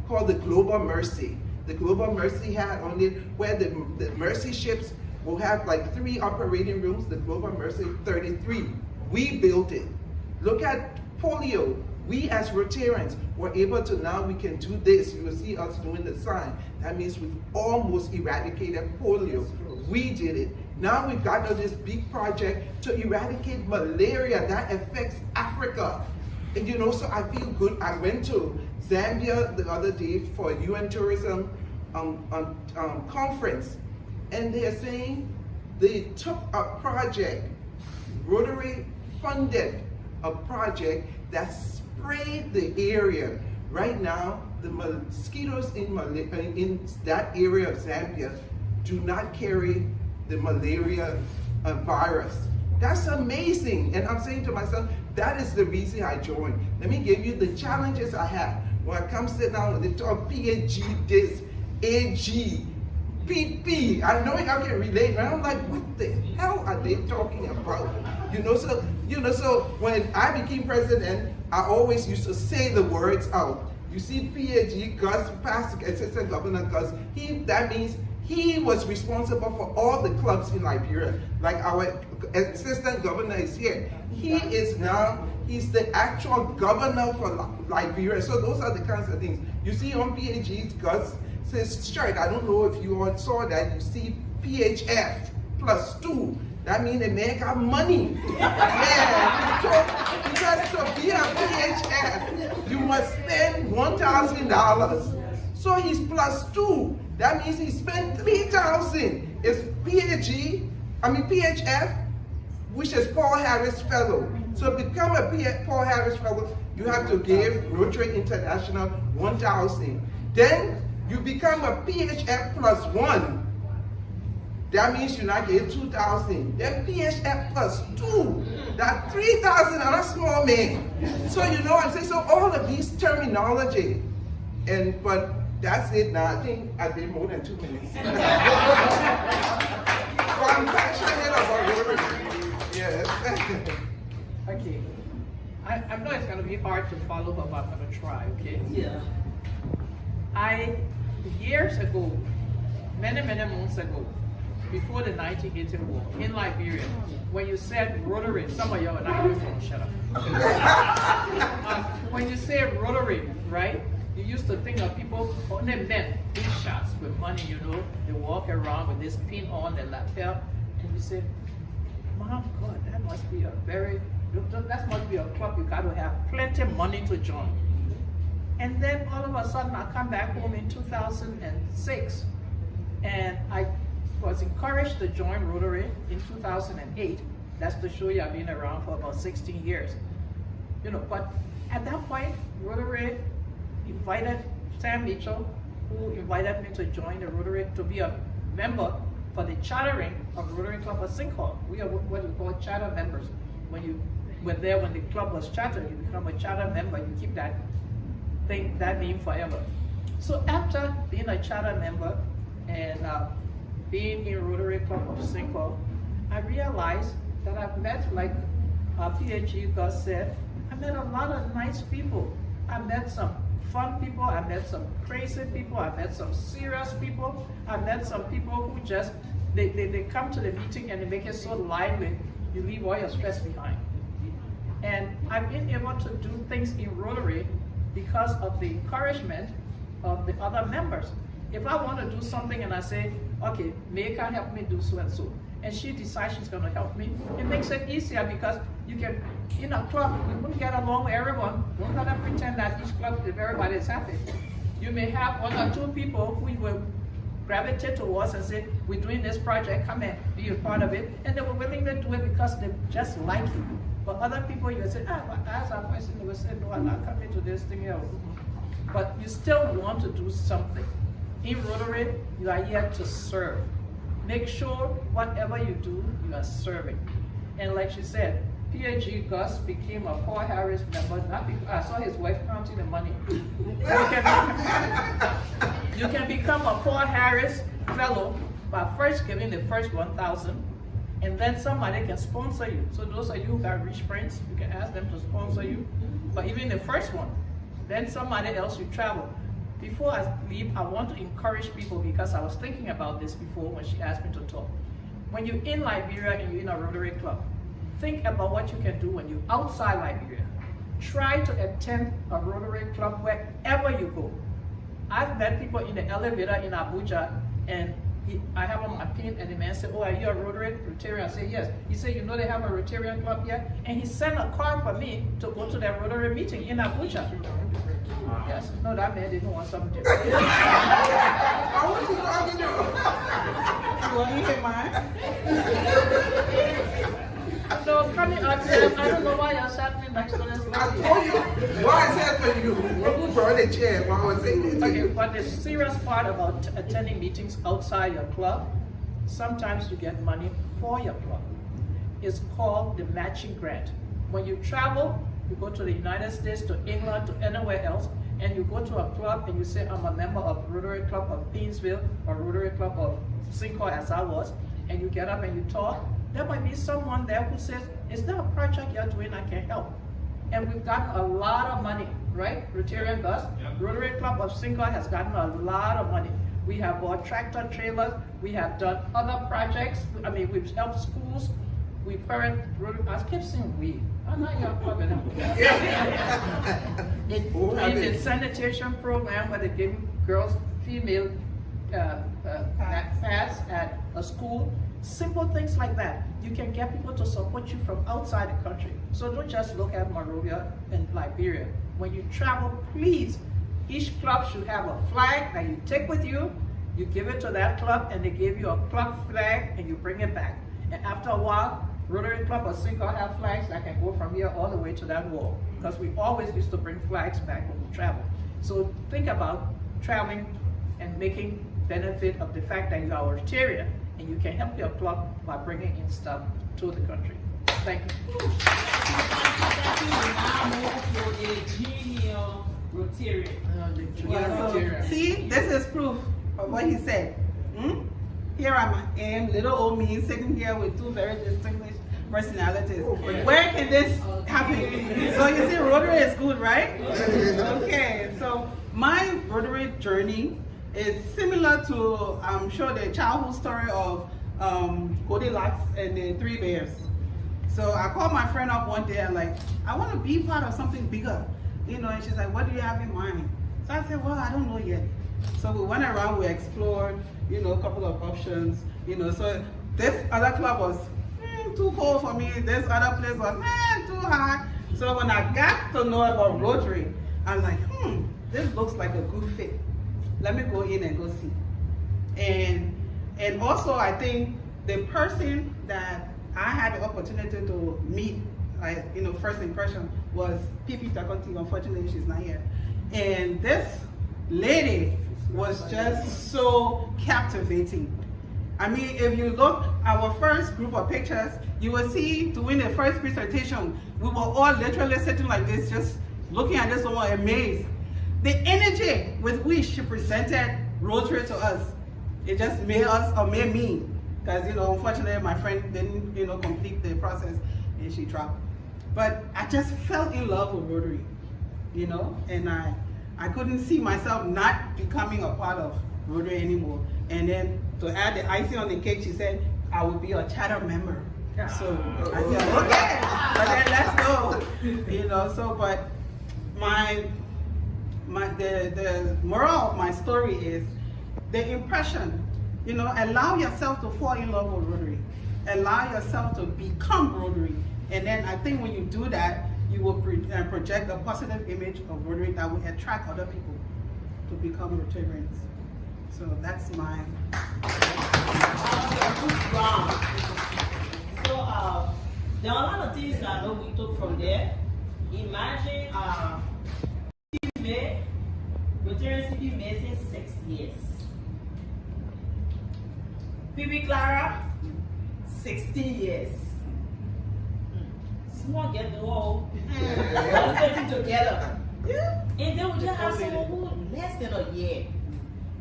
called the Global Mercy. The Global Mercy had on it, where the Mercy ships will have like 3 operating rooms, the Global Mercy 33. We built it. Look at polio. We as Rotarians were able to, now we can do this. You will see us doing the sign. That means we've almost eradicated polio. We did it. Now we've got this big project to eradicate malaria that affects Africa. And so I feel good. I went to Zambia the other day for a UN tourism conference. And they're saying they took a project, Rotary funded a project that sprayed the area. Right now, the mosquitoes in that area of Zambia do not carry the malaria virus. That's amazing. And I'm saying to myself, that is the reason I joined. Let me give you the challenges I have. When I come sit down and they talk PAG this, AG, PP, I know y'all can relate, and I'm like, what the hell are they talking about? So when I became president, I always used to say the words out. You see PAG, Gus, past Assistant Governor Gus, that means he was responsible for all the clubs in Liberia. Like our Assistant Governor is here. He's the actual governor for Liberia. So those are the kinds of things. You see on PAG's Gus says shirt, I don't know if you all saw that, you see PHF +2. That means the man got money. Yeah. So because to be a PHF, you must spend $1,000. So he's +2. That means he spent $3,000. It's PHF, which is Paul Harris Fellow. So to become a Paul Harris Fellow, you have to give Rotary International $1,000. Then you become a PHF +1. That means you're not getting $2,000. Then PHF +2. That $3,000 on a small man. So what I'm saying? So all of these terminology, but That's it now. I think I did more than 2 minutes. So I'm passionate about Rotary. Yes. Okay. I know it's going to be hard to follow, but I'm going to try, okay? Yeah. Years ago, many months ago, before the 1980 war, in Liberia, when you said Rotary, some of y'all are not even going to shut up. When you say Rotary, right, you used to think of people, only men, big shots with money, you know, they walk around with this pin on their lapel, and you say, my God, that must be a club you got to have plenty of money to join. And then all of a sudden I come back home in 2006 and I was encouraged to join Rotary in 2008. That's to show you I've been around for about 16 years. You know, but at that point, Rotary invited Sam Mitchell, who invited me to join the Rotary to be a member for the chartering of Rotary Club of Sinkhole. We are what we call charter members. When you were there when the club was chartered, you become a charter member, you keep that name forever. So after being a charter member and being in Rotary Club of Sinkhole, I realized that I've met, like PhD Gus said, I met a lot of nice people. I met some fun people, I met some crazy people, I met some serious people, I met some people who just, they come to the meeting and they make it so lively, you leave all your stress behind. And I've been able to do things in Rotary because of the encouragement of the other members. If I want to do something and I say, okay, May can help me do so and so, and she decides she's going to help me, it makes it easier because you can, in a club, you wouldn't get along with everyone. Don't gotta pretend that each club, if everybody is happy. You may have 1 or 2 people who will gravitate towards and say, we're doing this project, come and be a part of it, and they were willing to do it because they just like it. But other people, you will say, but as a person, they will say, no, I'm not coming to this thing here. But you still want to do something. In Rotary, you are here to serve. Make sure whatever you do, you are serving. And like she said, PhD Gus became a Paul Harris member, not because I saw his wife counting the money. You can become a Paul Harris fellow by first giving the first 1,000, and then somebody can sponsor you. So those of you who got rich friends, you can ask them to sponsor you. But even the first one, then somebody else you travel. Before I leave, I want to encourage people because I was thinking about this before when she asked me to talk. When you're in Liberia and you're in a Rotary Club, think about what you can do when you're outside Liberia. Try to attend a Rotary Club wherever you go. I've met people in the elevator in Abuja, and I have on my pin, and the man said, oh, are you a Rotarian? I said, yes. He said, you know they have a Rotarian club here? And he sent a card for me to go to that Rotary meeting in Abuja. Yes, no, that man didn't want something different. I want you talking to. You want to hear mine? So coming up here, I don't know why you're sat me next to this lady. I told you why I said for you. Who brought a chair while I was saying it to Okay, you? but the serious part about attending meetings outside your club, sometimes you get money for your club. It's called the matching grant. When you travel, you go to the United States, to England, to anywhere else, and you go to a club and you say, I'm a member of Rotary Club of Paynesville or Rotary Club of Sinkhole as I was, and you get up and you talk, there might be someone there who says, is there a project you're doing I can help? And we've gotten a lot of money, right? Rotarian Gus, Rotary Club of Sinkhole has gotten a lot of money. We have bought tractor trailers, we have done other projects, I mean, we've helped schools, we parent, I keep saying we. I'm not your club now. In the sanitation program where they give girls female pads at a school, simple things like that. You can get people to support you from outside the country. So don't just look at Monrovia and Liberia. When you travel, please, each club should have a flag that you take with you, you give it to that club, and they give you a club flag, and you bring it back. And after a while, Rotary Club or Sinkhole have flags that can go from here all the way to that wall, because we always used to bring flags back when we travel. So think about traveling and making benefit of the fact that you are a Rotarian and you can help your club by bringing in stuff to the country. Thank you. Now move to the junior Rotary. Yeah, so, see, this is proof of what he said. Here I am, little old me, sitting here with two very distinguished personalities. Where can this happen? So you see, Rotary is good, right? Okay, so my Rotary journey is similar to, I'm sure, the childhood story of Goldilocks and the Three Bears. So I called my friend up one day and like, I want to be part of something bigger, you know, and she's like, what do you have in mind? So I said, well, I don't know yet. So we went around, we explored, you know, a couple of options, you know, so this other club was too cold for me, this other place was too hot. So when I got to know about Rotary, I was like, this looks like a good fit. Let me go in and go see. And also I think the person that I had the opportunity to meet, like, you know, first impression was Pipi Takonti. Unfortunately, she's not here. And this lady was just so captivating. I mean, if you look at our first group of pictures, you will see during the first presentation, we were all literally sitting like this, just looking at this woman amazed. The energy with which she presented Rotary to us, it just made us, or made me, because, you know, unfortunately my friend didn't, you know, complete the process and she dropped. But I just fell in love with Rotary, you know, and I couldn't see myself not becoming a part of Rotary anymore. And then to add the icing on the cake, she said, I will be a charter member. So I said, okay, but then let's go. You know, so, but the moral of my story is the impression, you know, allow yourself to fall in love with Rotary. Allow yourself to become Rotary. And then I think when you do that, you will project a positive image of Rotary that will attract other people to become Rotarians. So that's my... So there are a lot of things that I know we took from there. Imagine Rotarians have been missing 6 years. Pipi Clara, 16 years. Small get the whole sitting together. And then we just have someone who less than a year.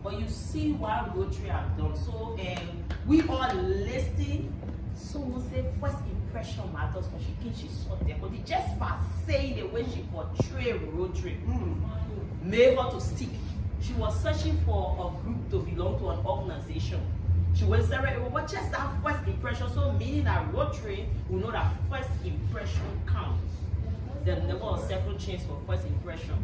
But you see what Rotary have done. So we are listening. Someone say first impression matters, but she thinks she's so there. But just by saying the way she portrayed Rotary made her to stick. She was searching for a group to belong to an organization. She was saying, well, just that first impression. So meaning that Rotary will know that first impression counts. There's never a second chance for first impression.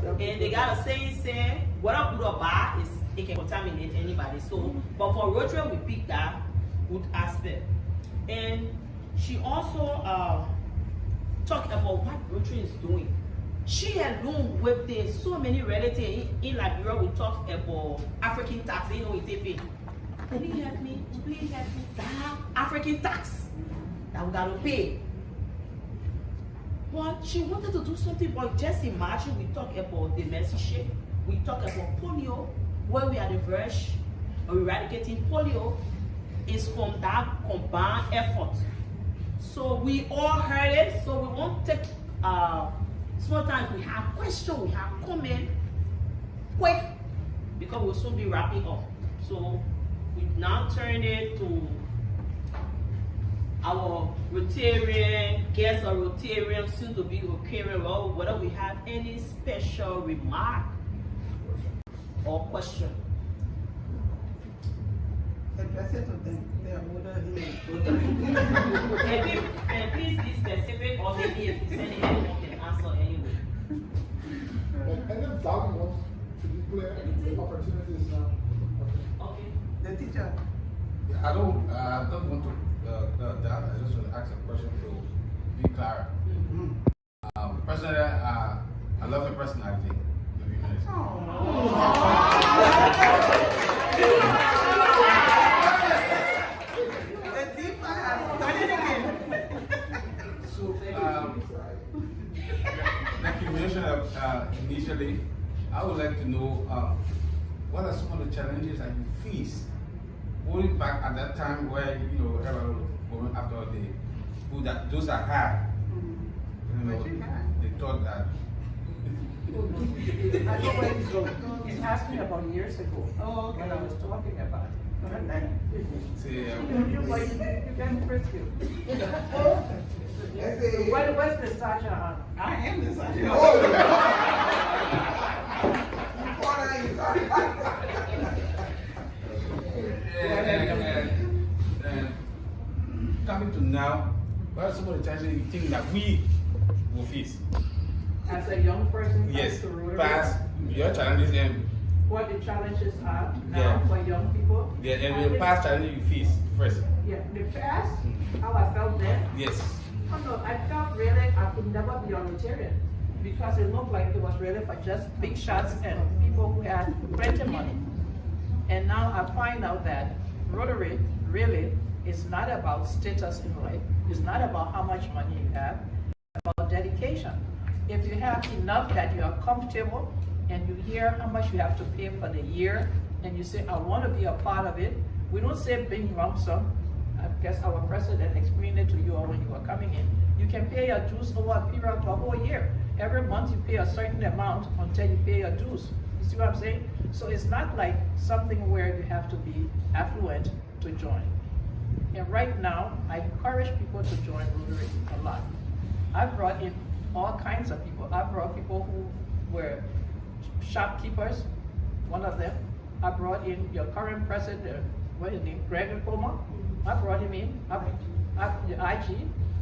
And they got a saying, say, whether good or bad, it can contaminate anybody. So, but for Rotary, we pick that good aspect. And she also talked about what Rotary is doing. She alone, with the so many relatives in Liberia, we talk about African tax. You know, what they pay. Please help me. Please help me. That African tax that we gotta pay. But she wanted to do something, but just imagine we talk about the mercy ship, we talk about polio, where we are the verge of eradicating polio is from that combined effort. So we all heard it, so we won't take small time. We have questions, we have comment, quick, because we'll soon be wrapping up. So we now turn it to our Rotarian, guests or Rotarian, soon to be Rotarian, well, whether we have any special remark or question. Address it to them. They are older And please be specific, or maybe if you send it, anyone can answer anyway. And then Doug wants to be clear, the opportunities now. Okay. The teacher. I don't want to doubt. I just want to ask a question to be clear. Personally, I love your personality. To be honest. So, like you mentioned initially, I would like to know what are some of the challenges that you face going back at that time where, you know, everyone after those that had, you know, they thought that I know where he's going. He's asking about years ago. Oh, okay. When I was talking about it. See, You can frisky. Where's the sergeant on? I am the sergeant. Coming to now, what are some of the challenges you think that we will face? As a young person, Yes, to Rotary, past your challenges and what the challenges are now Yeah. for young people. yeah, and the past challenges you face first. Yeah, the past, how I felt then. Yes. Oh no, I felt really I could never be a Rotarian because it looked like it was really for just big shots and people who had plenty of money. And now I find out that Rotary really is not about status in life. It's not about how much money you have. It's about dedication. If you have enough that you are comfortable and you hear how much you have to pay for the year and you say, I want to be a part of it, we don't say big lump sum. I guess our president explained it to you all when you were coming in. You can pay your dues over a period of a whole year. Every month you pay a certain amount until you pay your dues. You see what I'm saying? So it's not like something where you have to be affluent to join. And right now, I encourage people to join Rotary a lot. I've brought in all kinds of people. I brought people who were shopkeepers, one of them. I brought in your current president, what is his name, Greg Coma. I brought him in, the IG.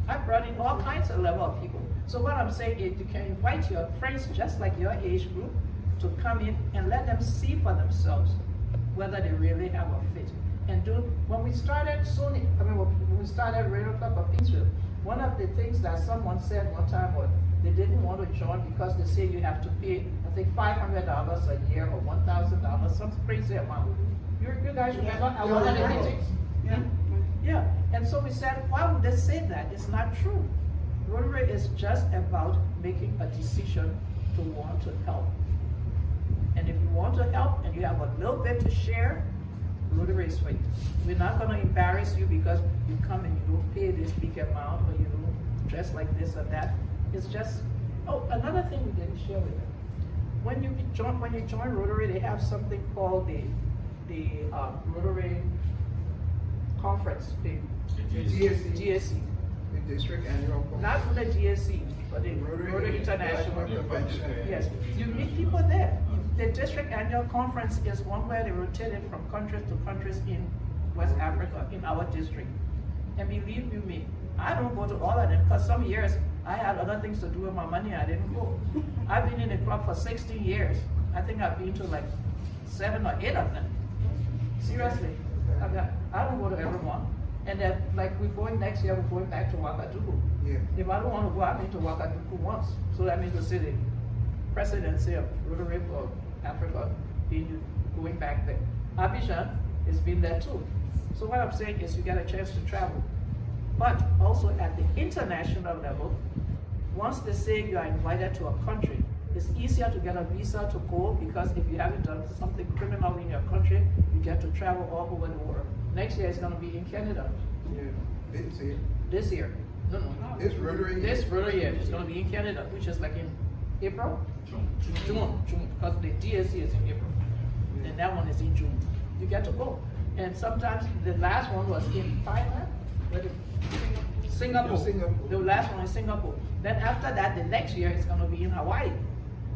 I brought in all kinds of level of people. So what I'm saying is you can invite your friends just like your age group to come in and let them see for themselves whether they really have a fit. And when we started SUNY, when we started Radio Club of Paynesville, one of the things that someone said one time was they didn't want to join because they say you have to pay, I think $500 a year or $1,000, some crazy amount. You guys remember at one of the meetings? Yeah, and so we said, why would they say that? It's not true. Rotary is just about making a decision to want to help. And if you want to help and you have a little bit to share, Rotary is for you. We're not going to embarrass you because you come and you don't pay this big amount or you don't dress like this or that. It's just, oh, another thing we didn't share with them. When you join Rotary, they have something called the Rotary Conference, the GSC. The district annual conference. Not for the GSC, but the Rotary International. Yes, you meet people there. The district annual conference is one where they rotated from countries to countries in West Africa, in our district. And believe you me, I don't go to all of them because some years I had other things to do with my money, I didn't go. I've been in the club for 16 years. I think I've been to like 7 or 8 of them. Seriously, I don't go to every one. And then, like, we're going next year, we're going back to Ouagadougou. Yeah. If I don't want to go, I've been to Ouagadougou once. So that means the city presidency of Rotary for Africa going back there. Abidjan has been there too. So what I'm saying is you get a chance to travel. But also at the international level, once they say you are invited to a country, it's easier to get a visa to go because if you haven't done something criminal in your country, you get to travel all over the world. Next year it's going to be in Canada. Yeah, This year. No. This Rotary year. This Rotary year is going to be in Canada, which is like in April? June, because the DSC is in April. And that one is in June. You get to go. And sometimes the last one was in Thailand. Singapore. The last one is Singapore. Then after that, the next year is going to be in Hawaii.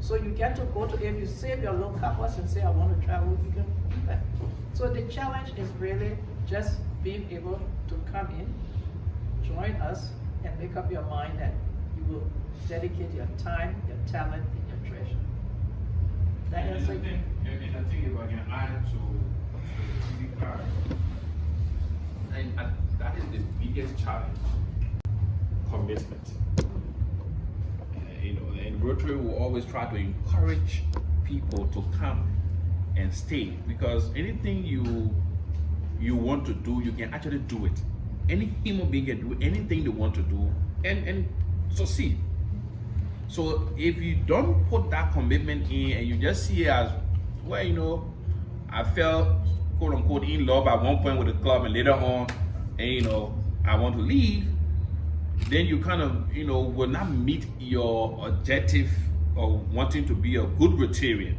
So you get to go to, if you save your low couples and say, I want to travel, you can do that. So the challenge is really just being able to come in, join us, and make up your mind that you will dedicate your time, your talent, and your treasure. That And answer I think if I can add to the TV card, and that is the biggest challenge, commitment. And Rotary will always try to encourage people to come and stay, because anything you want to do, you can actually do it. Any human being can do anything they want to do and succeed. So if you don't put that commitment in and you just see it as, well, I felt quote unquote in love at one point with the club and later on, and I want to leave, then you kind of, will not meet your objective or wanting to be a good Rotarian.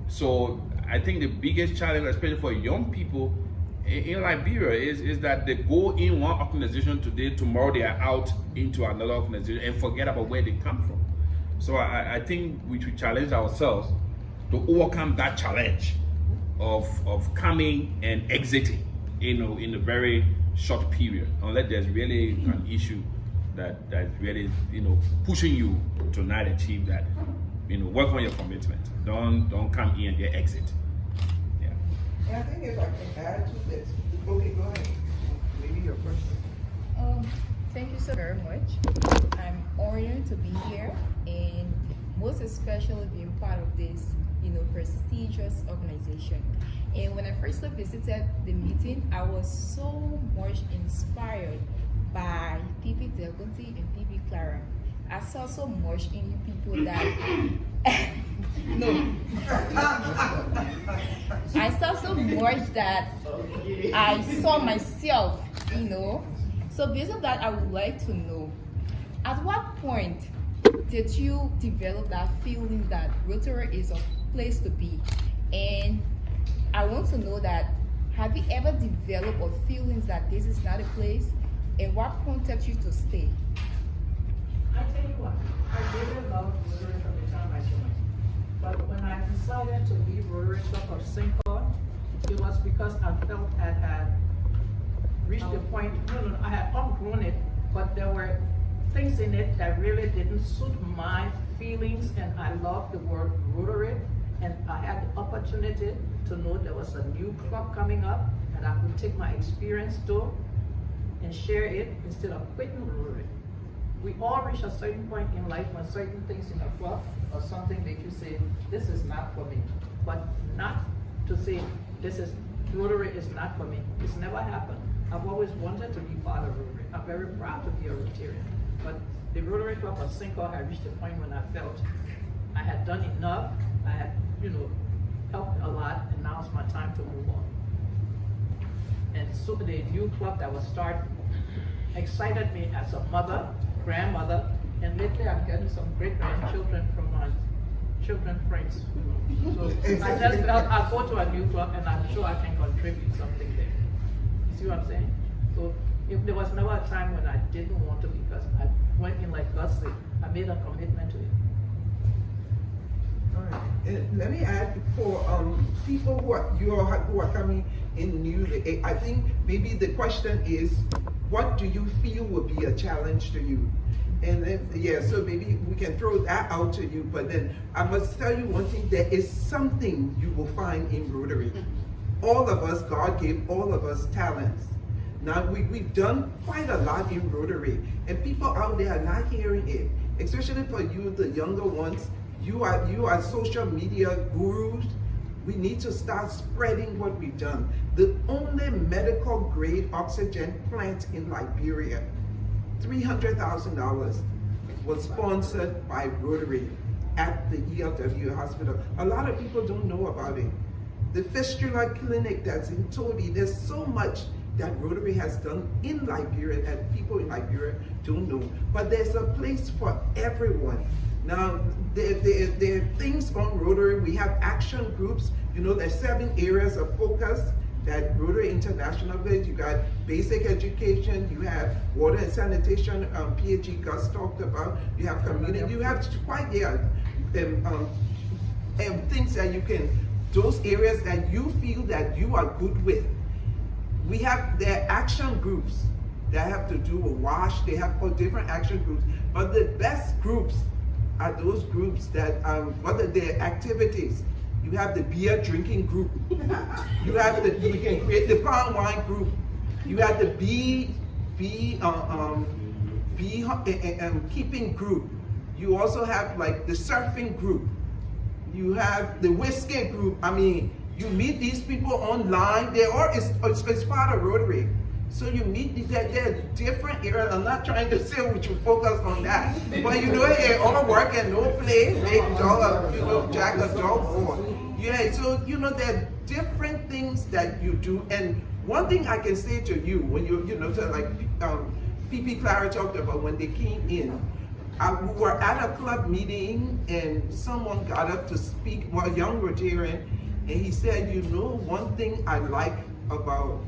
So I think the biggest challenge, especially for young people in Liberia, is that they go in one organization today, tomorrow they are out into another organization and forget about where they come from. So I think we should challenge ourselves to overcome that challenge of coming and exiting, in a very short period, unless there's really an issue that's really, pushing you to not achieve that. Work on your commitment. Don't come in and get exit. Yeah. And I think if I can add to this, okay, go ahead. Maybe your question. Thank you so very much. I'm honored to be here, and most especially being part of this, prestigious organization. And when I first visited the meeting, I was so much inspired by PP Delgunti and PP Clara. I saw so much in you people that no. I saw so much that I saw myself, So based on that, I would like to know, at what point did you develop that feeling that Rotary is a place to be? And I want to know that, have you ever developed a feeling that this is not a place? And what prompted you to stay? I tell you what, I really love Rotary from the time I joined. But when I decided to leave Rotary Club of St. Paul, it was because I felt I had reached the point, I had outgrown it, but there were things in it that really didn't suit my feelings, and I loved the word Rotary, and I had the opportunity to know there was a new club coming up, and I could take my experience to and share it instead of quitting Rotary. We all reach a certain point in life when certain things in a club or something make you say, this is not for me. But not to say, Rotary is not for me. It's never happened. I've always wanted to be part of Rotary. I'm very proud to be a Rotarian. But the Rotary Club of St. Paul had reached a point when I felt I had done enough. I had, helped a lot, and now it's my time to move on. And so the new club that was started excited me as a mother, grandmother, and lately I'm getting some great grandchildren from my children friends. So I just felt I'll go to a new club and I'm sure I can contribute something there. You see what I'm saying? So if there was never a time when I didn't want to, because I went in like God said, I made a commitment to it. All right. And let me add for people who are coming in new. I think maybe the question is, what do you feel would be a challenge to you? And then, so maybe we can throw that out to you. But then I must tell you one thing: there is something you will find in Rotary. All of us, God gave all of us talents. Now we've done quite a lot in Rotary, and people out there are not hearing it. Especially for you, the younger ones. You are social media gurus. We need to start spreading what we've done. The only medical grade oxygen plant in Liberia, $300,000, was sponsored by Rotary at the ELW hospital. A lot of people don't know about it. The fistula clinic that's in Toby, there's so much that Rotary has done in Liberia that people in Liberia don't know. But there's a place for everyone. Now, there are things on Rotary. We have action groups. There's 7 areas of focus that Rotary International does. You got basic education, you have water and sanitation, PhD Gus talked about, you have community, you have and things that you can, those areas that you feel that you are good with. There are action groups that have to do with WASH, they have all different action groups, but the best groups are those groups that, what are their activities? You have the beer drinking group. You can create the palm wine group. You have the bee keeping group. You also have like the surfing group. You have the whiskey group. I mean, you meet these people online. It's part of Rotary. So you meet these, there are different areas. I'm not trying to say we should focus on that. But they all work and no play. They jack a dog for. Yeah, so there are different things that you do. And one thing I can say to you, when PP Clara talked about when they came in, We were at a club meeting and someone got up to speak, well, a young Rotarian, and he said, you know, one thing I like about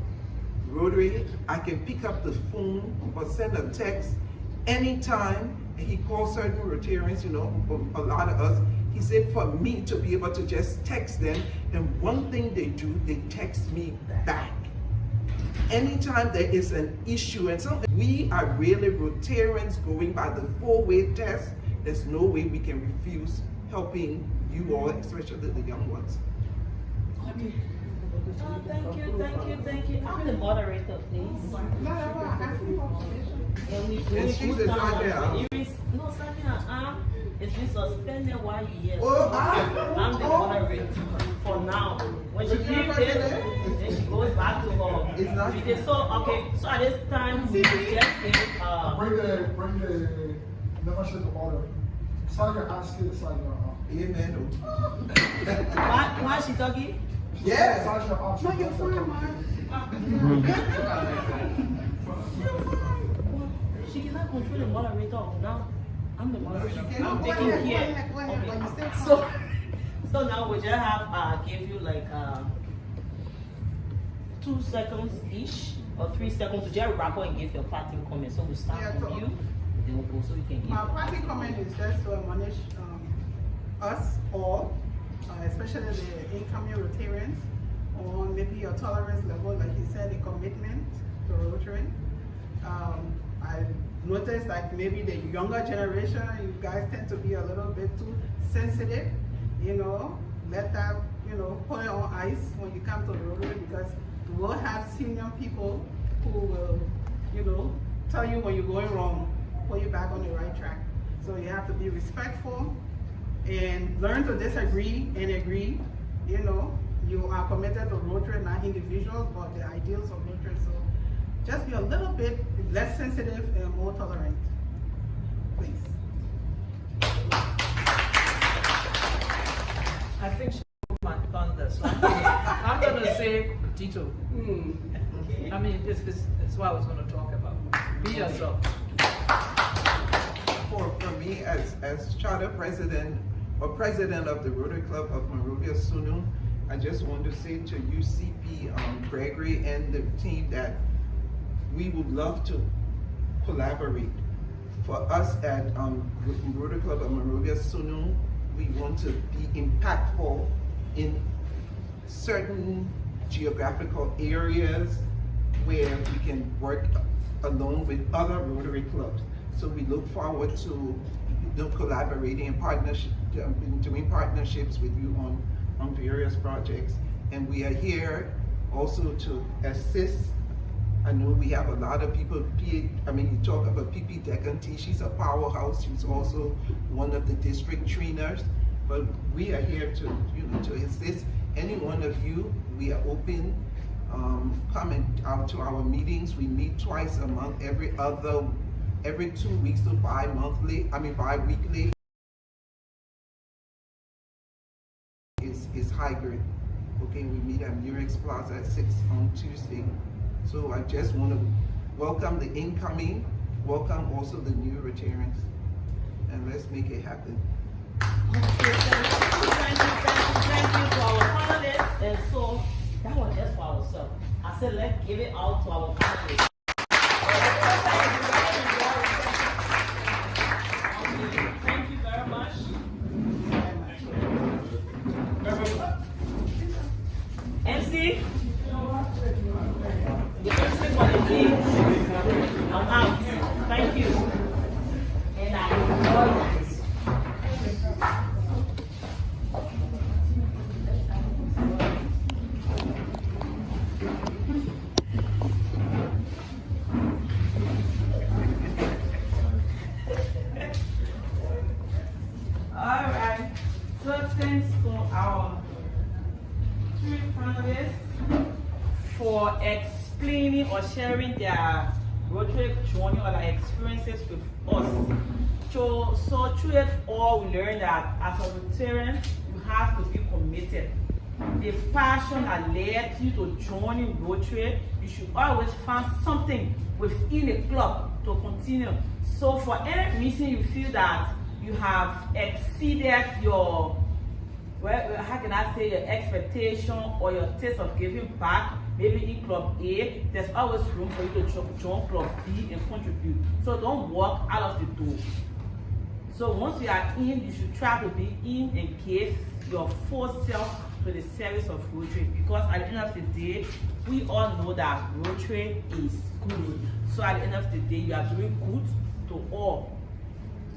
Rotary, I can pick up the phone or send a text anytime. And he called certain Rotarians, you know, a lot of us, he said for me to be able to just text them, and one thing they do, they text me back. Anytime there is an issue, and so we are really Rotarians going by the 4-way test, there's no way we can refuse helping you all, especially the young ones. Okay. Thank you. I'm the moderator, please. And she's the judge. No, Sanya, it's been suspended while you're here. Oh, I'm the moderator for now. When she leaves this, then she goes back to her. It's not. So at this time, we just give, Bring the membership to order. Sergeant asked you to sign your Amen. why is she talking? Yeah. Sergeant asked you to sign your She cannot control the moderator now. I'm the moderator. I'm taking care. Okay. So now we just have give you like 2 seconds each or 3 seconds to just wrap up and give your parting comment. So we start from you, then we'll go so you can give. My parting comment is just to admonish us all, especially the incoming Rotarians, on maybe your tolerance level, like you said, the commitment to Rotary. I noticed like maybe the younger generation, you guys tend to be a little bit too sensitive, you know, let that, you know, put it on ice when you come to the Rotary, because we will have senior people who will, you know, tell you when you're going wrong, put you back on the right track. So you have to be respectful and learn to disagree and agree. You know, you are committed to Rotary, not individuals, but the ideals of Rotary. So just be a little bit less sensitive and more tolerant, please. I think she took my thunder, so I'm going to say Tito. I mean, this is what I was going to talk about. Be yourself. For me, as charter president or president of the Rotary Club of Monrovia Sunu, I just want to say to UCP Gregory and the team that we would love to collaborate. For us at Rotary Club of Monrovia Sunu, we want to be impactful in certain geographical areas where we can work along with other Rotary clubs. So we look forward to collaborating and doing partnerships with you on various projects. And we are here also to assist. I know we have a lot of people, you talk about PP Decanty, she's a powerhouse, she's also one of the district trainers, but we are here to assist any one of you. We are open, come out to our meetings. We meet twice a month, every 2 weeks to bi-weekly. Is hybrid. Okay, we meet at Murex Plaza at 6 on Tuesday. So I just want to welcome the incoming, welcome also the new Rotarians, and let's make it happen. Okay, thank you to our panelists. And so that was just for ourselves. I said let's give it out to our panelists. Thank you very much. MC? The MC for the day. I'm out. Thank you. And I enjoy that. Alright, so thanks to our 3 panelists for explaining or sharing their Rotary journey or their experiences with us. So through it all, we learned that as a Rotarian, you have to be committed. the passion that led you to joining Rotary, you should always find something within the club to continue. So for any reason you feel that you have exceeded your, well, how can I say, your expectation or your taste of giving back, maybe in Club A, there's always room for you to join Club B and contribute. So don't walk out of the door. So once you are in, you should try to be in and give your full self to the service of Rotary, because at the end of the day, we all know that Rotary is good. So at the end of the day, you are doing good to all.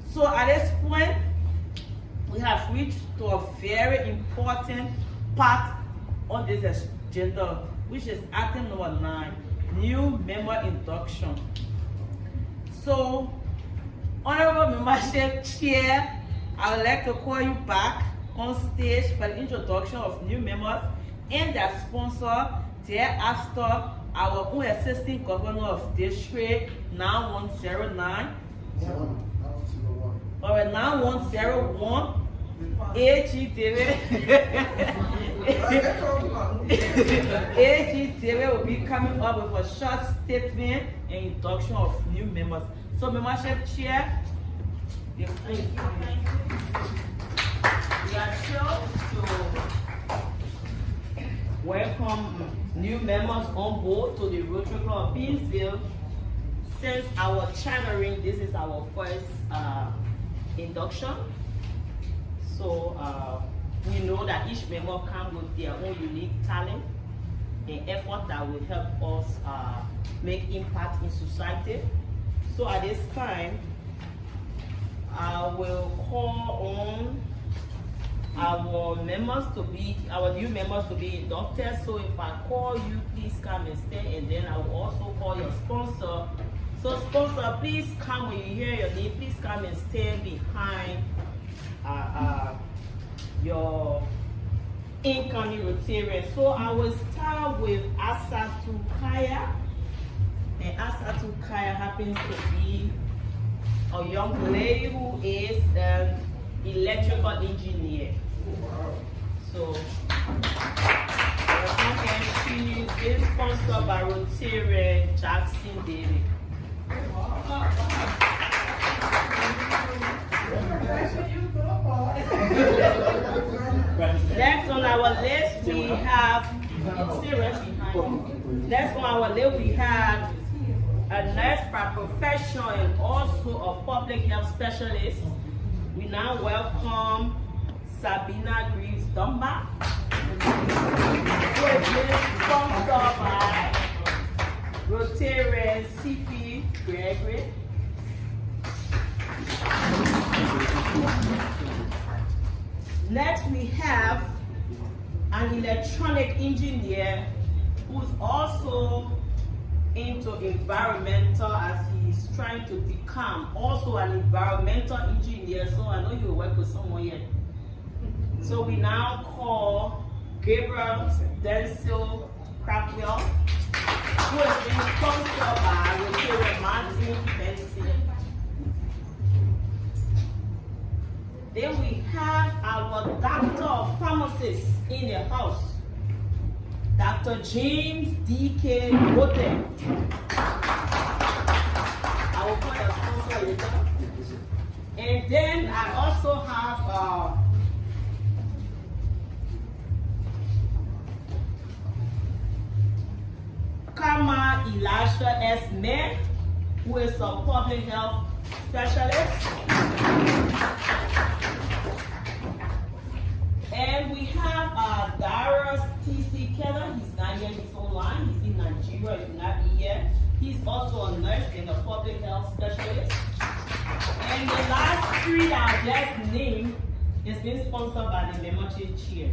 So at this point, we have reached to a very important part on this agenda, which is item number 9, new member induction. So, Honorable Membership Chair, I would like to call you back on stage for the introduction of new members and their sponsor, thereafter our own assistant governor of district 9109 or 9101 AG David AG David will be coming up with a short statement and induction of new members. So membership chair, we are sure to welcome new members on board to the Rotary Club of Paynesville. Since our chartering, this is our first induction. So we know that each member comes with their own unique talent and effort that will help us make impact in society. So at this time, I will call on our new members to be inducted. So if I call you, please come and stay, and then I will also call your sponsor. So sponsor, please come when you hear your name. Please come and stand behind your incoming Rotarian. So I will start with Asatu Kaya. And Asatu Kaya happens to be a young lady who is an electrical engineer. So she is sponsored by Rotary Jackson David. Next on our list we have a nurse by profession and also a public health specialist. We now welcome Sabina Greaves Dunbar, who is being sponsored by Rotary CP Gregory. Next we have an electronic engineer who's also into environmental, as he's trying to become also an environmental engineer. So I know you'll work with someone here. So we now call Gabriel Denzel Crackwell, who is being sponsored by Rotary Martin Benson. Then we have our doctor of pharmacist in the house, Dr. James D.K. Rote. I will call your sponsor later. And then I also have Karma Elisha S. May, who is a public health specialist. And we have Darius T.C. Keller. He's not here, he's online. He's in Nigeria, he's not here. He's also a nurse and a public health specialist. And the last three that I just named is being sponsored by the membership chair.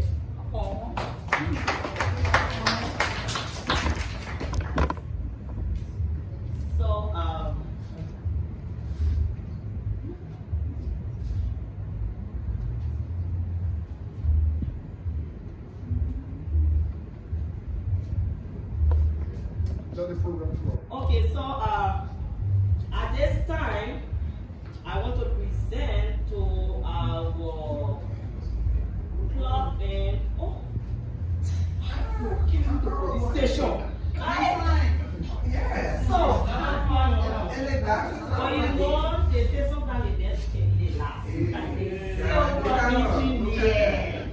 Okay, so at this time, I want to present to our club and taking you to police station. Right? Yes. So, And the glasses But are you know, they say sometimes the best can be the last. Like they say, engineer.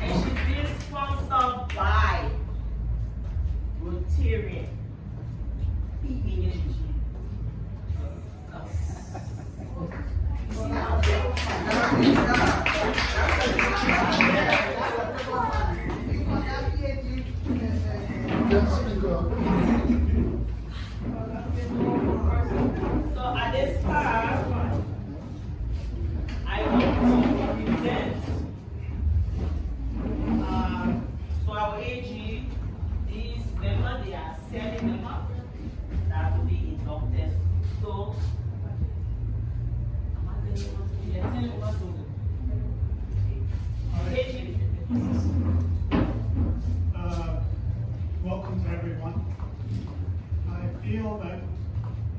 and she's being sponsored by Rotary. So at this time, I want to present to our AG these members. They are 7 members that will be inducted. So, AG. Welcome to everyone. I feel that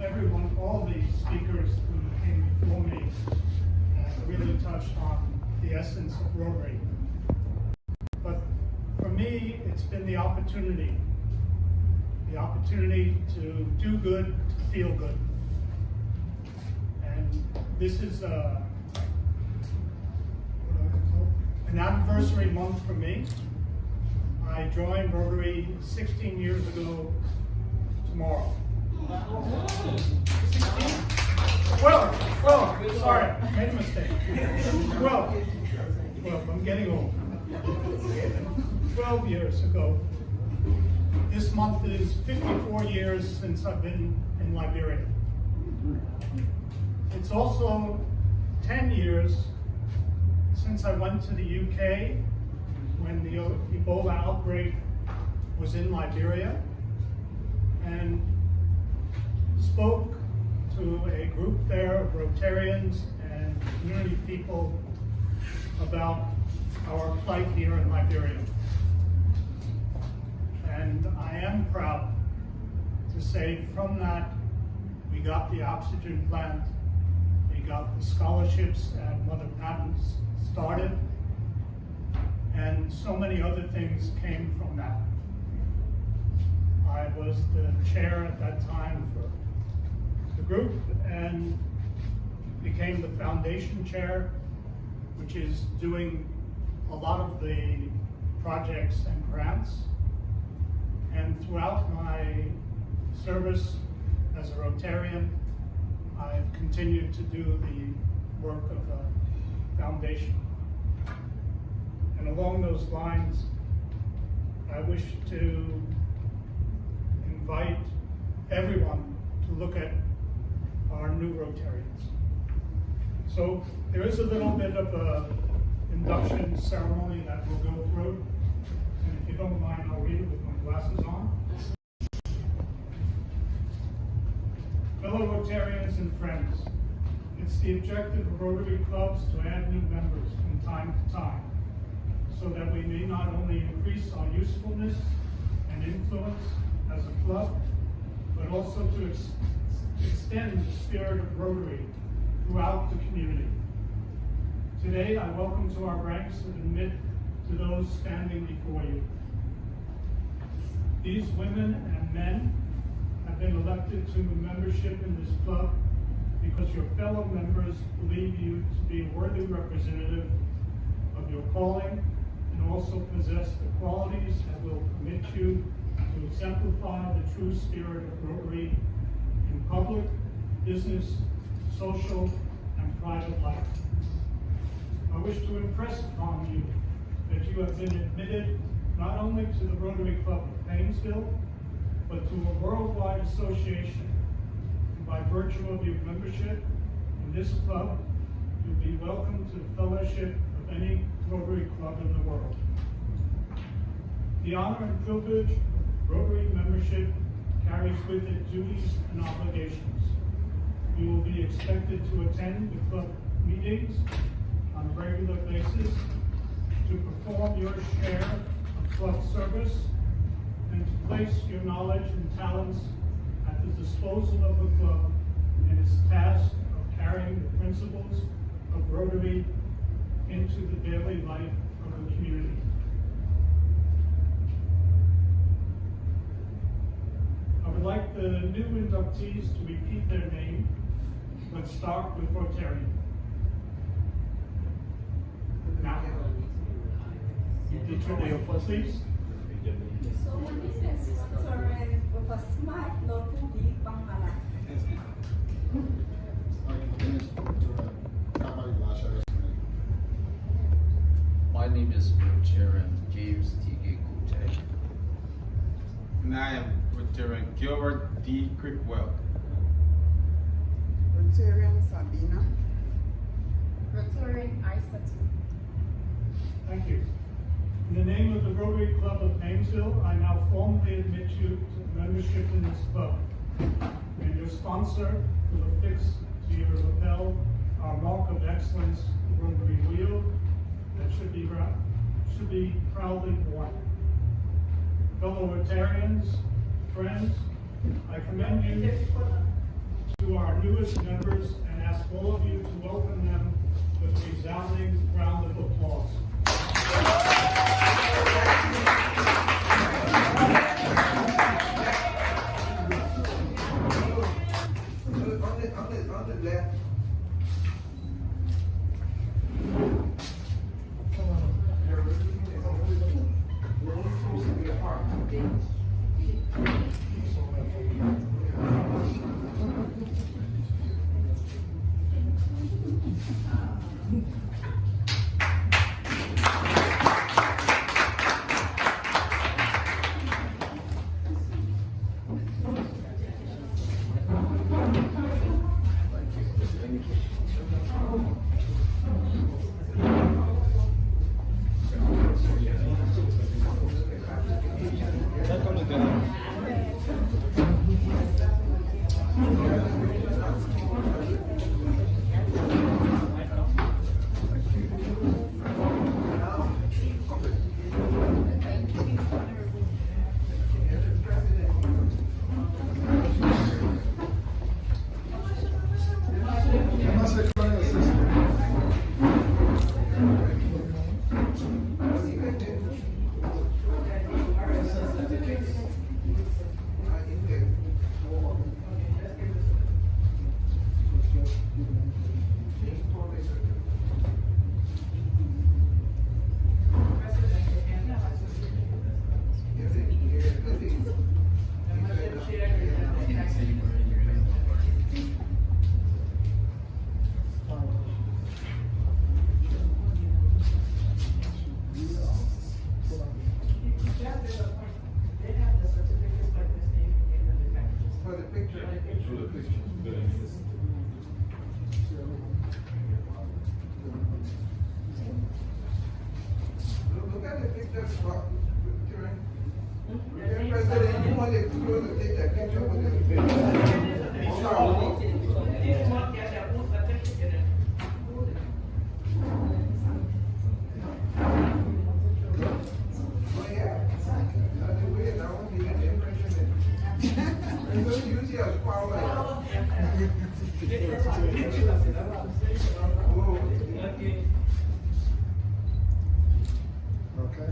everyone, all the speakers who came before me, really touched on the essence of Rotary. But for me, it's been the opportunity to do good, to feel good. And this is an anniversary month for me. I joined Rotary 16 years ago tomorrow. 16? 12, sorry, made a mistake. 12, I'm getting old. 12 years ago. This month is 54 years since I've been in Liberia. It's also 10 years since I went to the UK when the Ebola outbreak was in Liberia and spoke to a group there of Rotarians and community people about our plight here in Liberia. And I am proud to say from that, we got the oxygen plant, we got the scholarships at Mother Patton's started, and so many other things came from that. I was the chair at that time for the group and became the foundation chair, which is doing a lot of the projects and grants. And throughout my service as a Rotarian, I've continued to do the work of a foundation. And along those lines, I wish to invite everyone to look at our new Rotarians. So there is a little bit of a induction ceremony that we'll go through. And if you don't mind, I'll read it with my glasses on. Fellow Rotarians and friends, it's the objective of Rotary clubs to add new members from time to time, so that we may not only increase our usefulness and influence as a club, but also to extend the spirit of Rotary throughout the community. Today, I welcome to our ranks and admit to those standing before you. These women and men have been elected to membership in this club because your fellow members believe you to be a worthy representative of your calling and also possess the qualities that will permit you to exemplify the true spirit of Rotary in public, business, social, and private life. I wish to impress upon you that you have been admitted not only to the Rotary Club of Paynesville, but to a worldwide association. And by virtue of your membership in this club, you'll be welcome to the fellowship of any Rotary Club in the world. The honor and privilege of Rotary membership carries with it duties and obligations. You will be expected to attend the club meetings on a regular basis, to perform your share of club service, and to place your knowledge and talents at the disposal of the club in its task of carrying the principles of Rotary into the daily life of the community. I would like the new inductees to repeat their name. Let's start with Rotary. Now, repeat your name, please. So my name is Rotary with a smart local big Bangala. My name is Rotarian James T.K. Kote. And I am Rotarian Gilbert D. Crickwell. Rotarian Sabina. Rotary Isaac. Thank you. In the name of the Rotary Club of Paynesville, I now formally admit you to membership in this club. And your sponsor will affix to your lapel our mark of excellence, the Rotary wheel, that should be proudly worn. Fellow Rotarians, friends, I commend you to our newest members and ask all of you to welcome them with a resounding round of applause. On the left. President, you want to take that picture with Okay.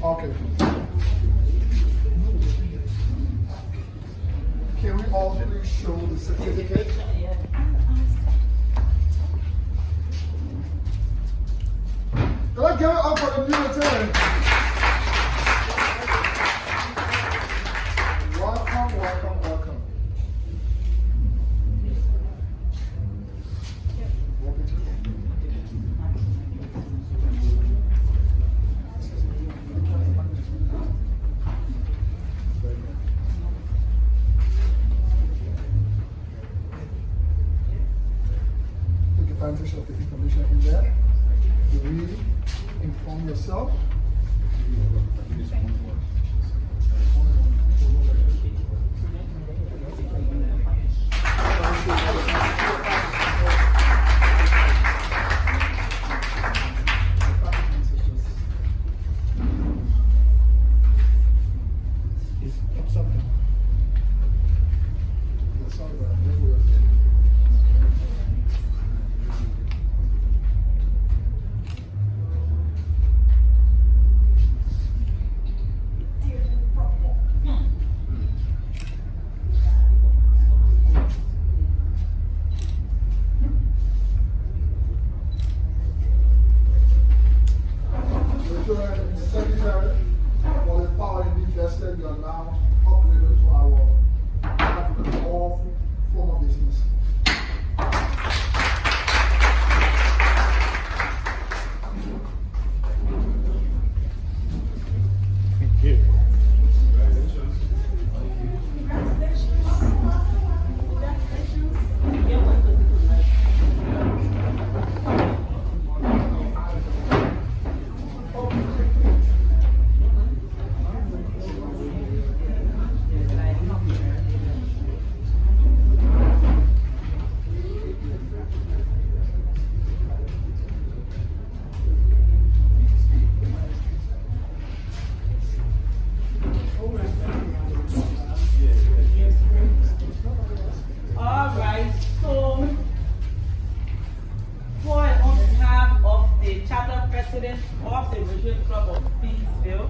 Okay. Can we all please show the certificate? Let's give it up for the new return. Welcome, welcome, welcome. advantage of the information in there. You read, inform yourself. Secretary, for the power invested, you are now upgraded to our all form of business. Thank you. Alright, so on behalf of the chapter president of the Rotary Club of Paynesville,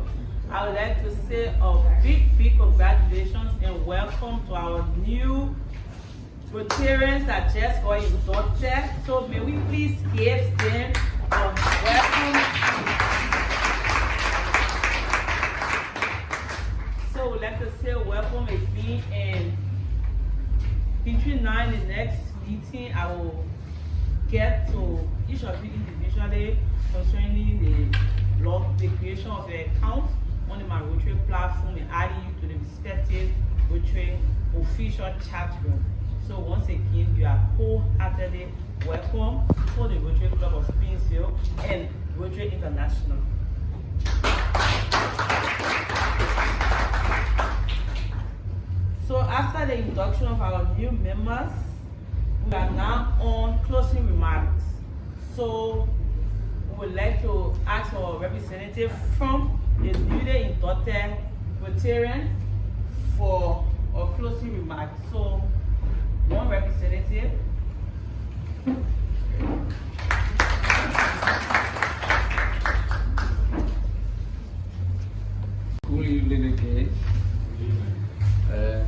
I would like to say a big congratulations and welcome to our new Rotarians that just got inducted. So may we please give them a welcome. So we'd like to say welcome again, and between now and the next meeting, I will get to each of you individually concerning the creation of the account on my Rotary platform and adding you to the respective Rotary official chat room. So once again, you are wholeheartedly welcome to the Rotary Club of Paynesville and Rotary International. So after the induction of our new members, we are now on closing remarks. So we would like to ask our representative from the newly inducted Rotarian for a closing remark. So one representative. Good evening again. And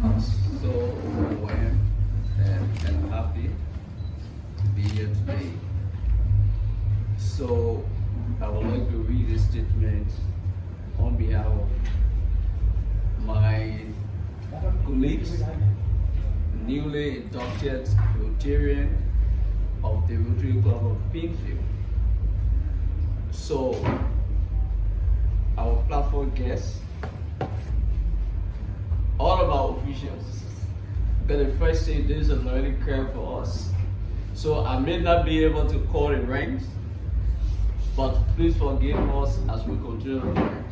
I'm so overwhelmed and happy to be here today. So I would like to read a statement on behalf of my colleagues, newly inducted Rotarian of the Rotary Club of Paynesville. So our platform guests, all of our officials, because the first thing, this is a learning curve for us. So I may not be able to call the ranks, but please forgive us as we continue to learn.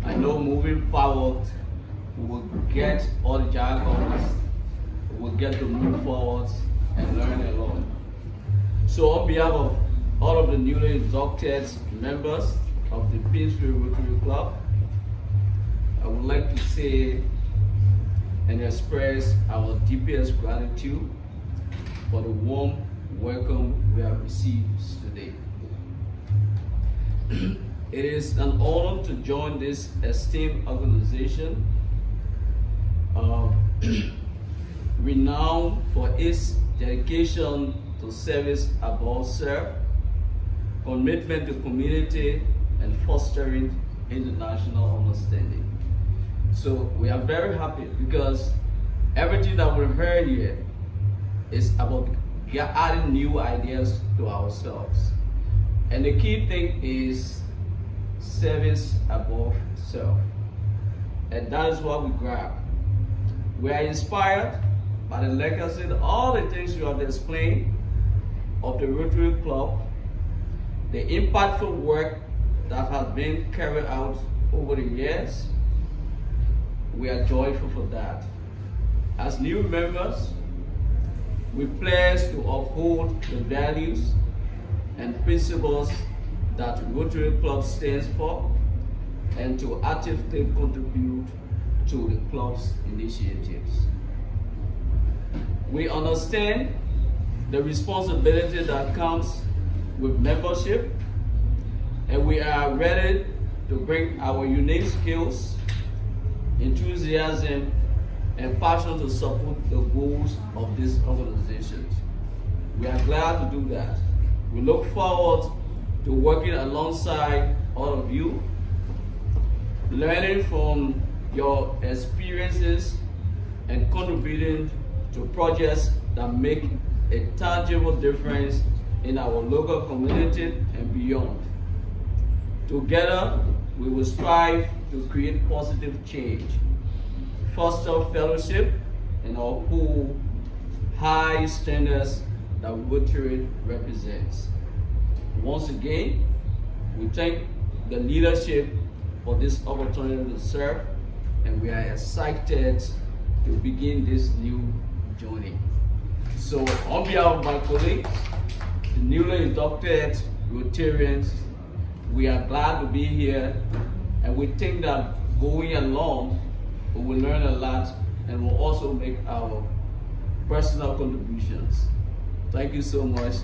I know moving forward, we will get all the jargons, we will get to move forward and learn a lot. So on behalf of all of the newly inducted members of the Paynesville Rotary Club, I would like to say and express our deepest gratitude for the warm welcome we have received today. It is an honor to join this esteemed organization, renowned for its dedication to service above self, commitment to community, and fostering international understanding. So we are very happy because everything that we've heard here is about adding new ideas to ourselves. And the key thing is service above self. And that is what we grab. We are inspired by the legacy, all the things you have explained of the Rotary Club, the impactful work that has been carried out over the years. We are joyful for that. As new members, we pledge to uphold the values and principles that Rotary Club stands for and to actively contribute to the club's initiatives. We understand the responsibility that comes with membership, and we are ready to bring our unique skills, enthusiasm, and passion to support the goals of these organizations. We are glad to do that. We look forward to working alongside all of you, learning from your experiences and contributing to projects that make a tangible difference in our local community and beyond. Together, we will strive to create positive change, foster fellowship, and uphold high standards that Rotary represents. Once again, we thank the leadership for this opportunity to serve, and we are excited to begin this new journey. So on behalf of my colleagues, the newly inducted Rotarians, we are glad to be here, and we think that going along, we will learn a lot and will also make our personal contributions. Thank you so much.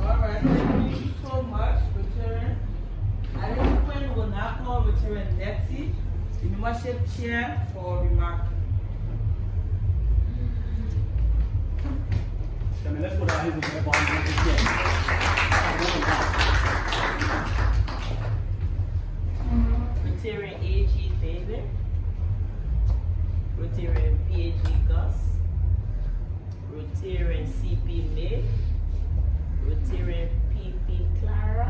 Alright, thank you so much, Rotarian. At this point, we will now call Rotarian Letty, the membership chair, for remark. Let's put our hands together. Rotarian AG David, Rotarian PAG Gus, Rotarian CP May, Rotarian PP Clara,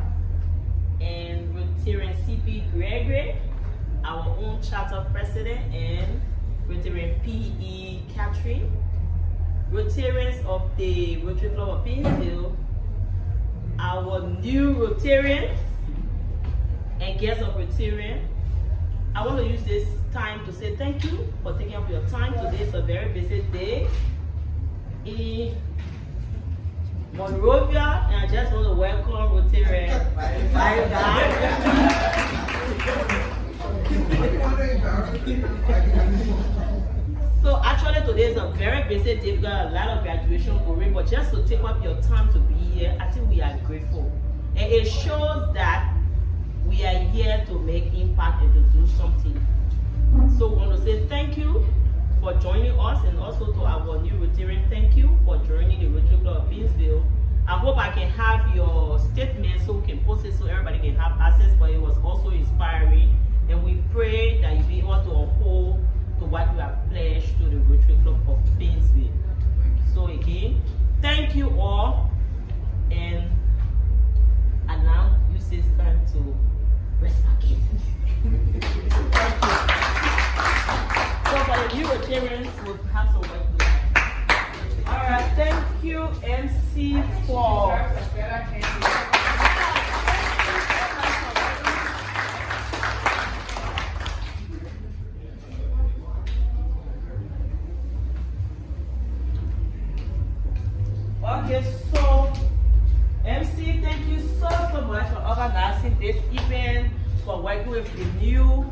and Rotarian CP Gregory, our own charter president, and Rotarian PE Catherine, Rotarians of the Rotary Club of Paynesville, our new Rotarians, and guests of Rotarian. I want to use this time to say thank you for taking up your time. Today is a very busy day in Monrovia, and I just want to welcome Rotarian very So actually today is a very busy day. We've got a lot of graduation going, but just to take up your time to be here, I think we are grateful. And it shows that we are here to make impact and to do something. So we want to say thank you for joining us, and also to our new Rotarian, thank you for joining the Rotary Club of Paynesville. I hope I can have your statement so we can post it so everybody can have access, but it was also inspiring. And we pray that you'll be able to uphold to what you have pledged to the Rotary Club of Paynesville. So again, thank you all, and now you say it's time to rest my case. Thank you. So for the new Rotarians, we'll have some work to do. Alright, thank you MC for okay, so MC, thank you so much for organizing this event, for working with the new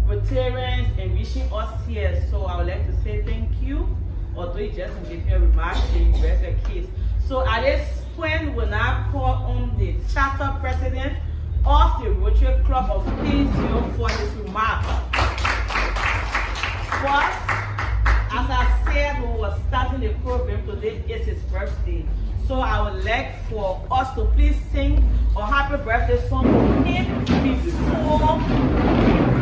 Rotarians and reaching us here. So I would like to say thank you, although you just give your remarks in the case. So at this point, we'll now call on the charter president of the Rotary Club of Paynesville for his remarks. But as I said, we were starting the program, today is his birthday. So I would like for us to please sing a happy birthday song to him before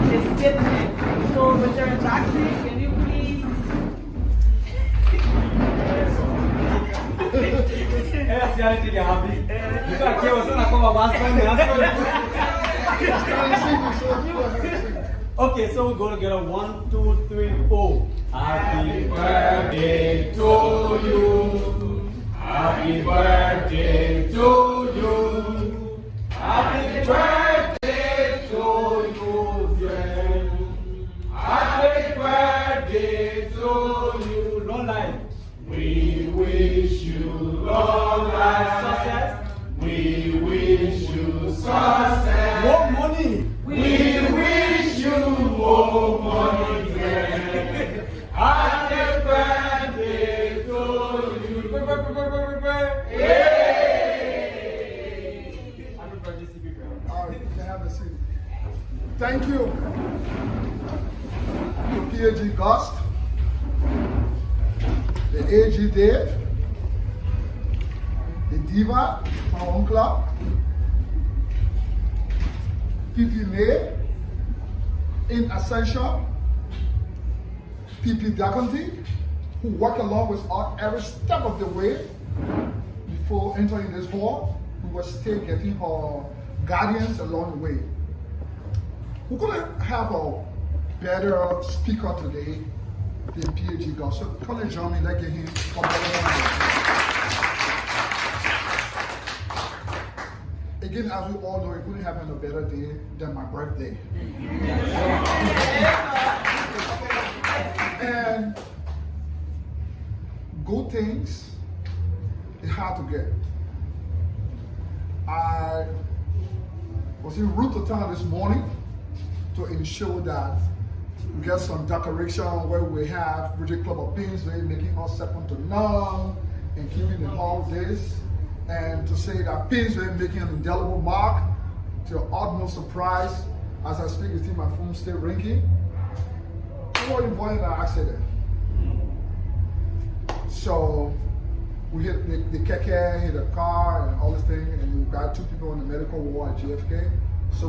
the statement. So Rotary Jackson, can you please? Okay, so we go together. 1, 2, 3, 4. Happy birthday to you. Happy birthday to you. Happy birthday to you, friend. Happy birthday to you. Long life. We wish you long life. Success. We wish you success. More money. We wish you more money, friend. Happy birthday to you. Yay! Happy birthday, CP girl. All right, you can have a seat. Thank you to PAG Gust, the AG Dave, the Diva, my own club, PP May, in Ascension, PP Daconty, who work along with us every step of the way before entering this hall. We were still getting our guardians along the way. We're gonna have a better speaker today than PAG Gust. So come and join me, let's get him come Again, as we all know, it couldn't happen a better day than my birthday. And good things, it's hard to get. I was en route to town this morning to ensure that we get some decoration where we have Rotary Club of Paynesville making us second to none and keeping the holidays. And to say that Paynesville making an indelible mark, to your utmost surprise, as I speak with you, my phone still ringing. I was involved in an accident. So we hit the keke, hit a car, and all this thing, and we got 2 people in the medical ward at JFK. So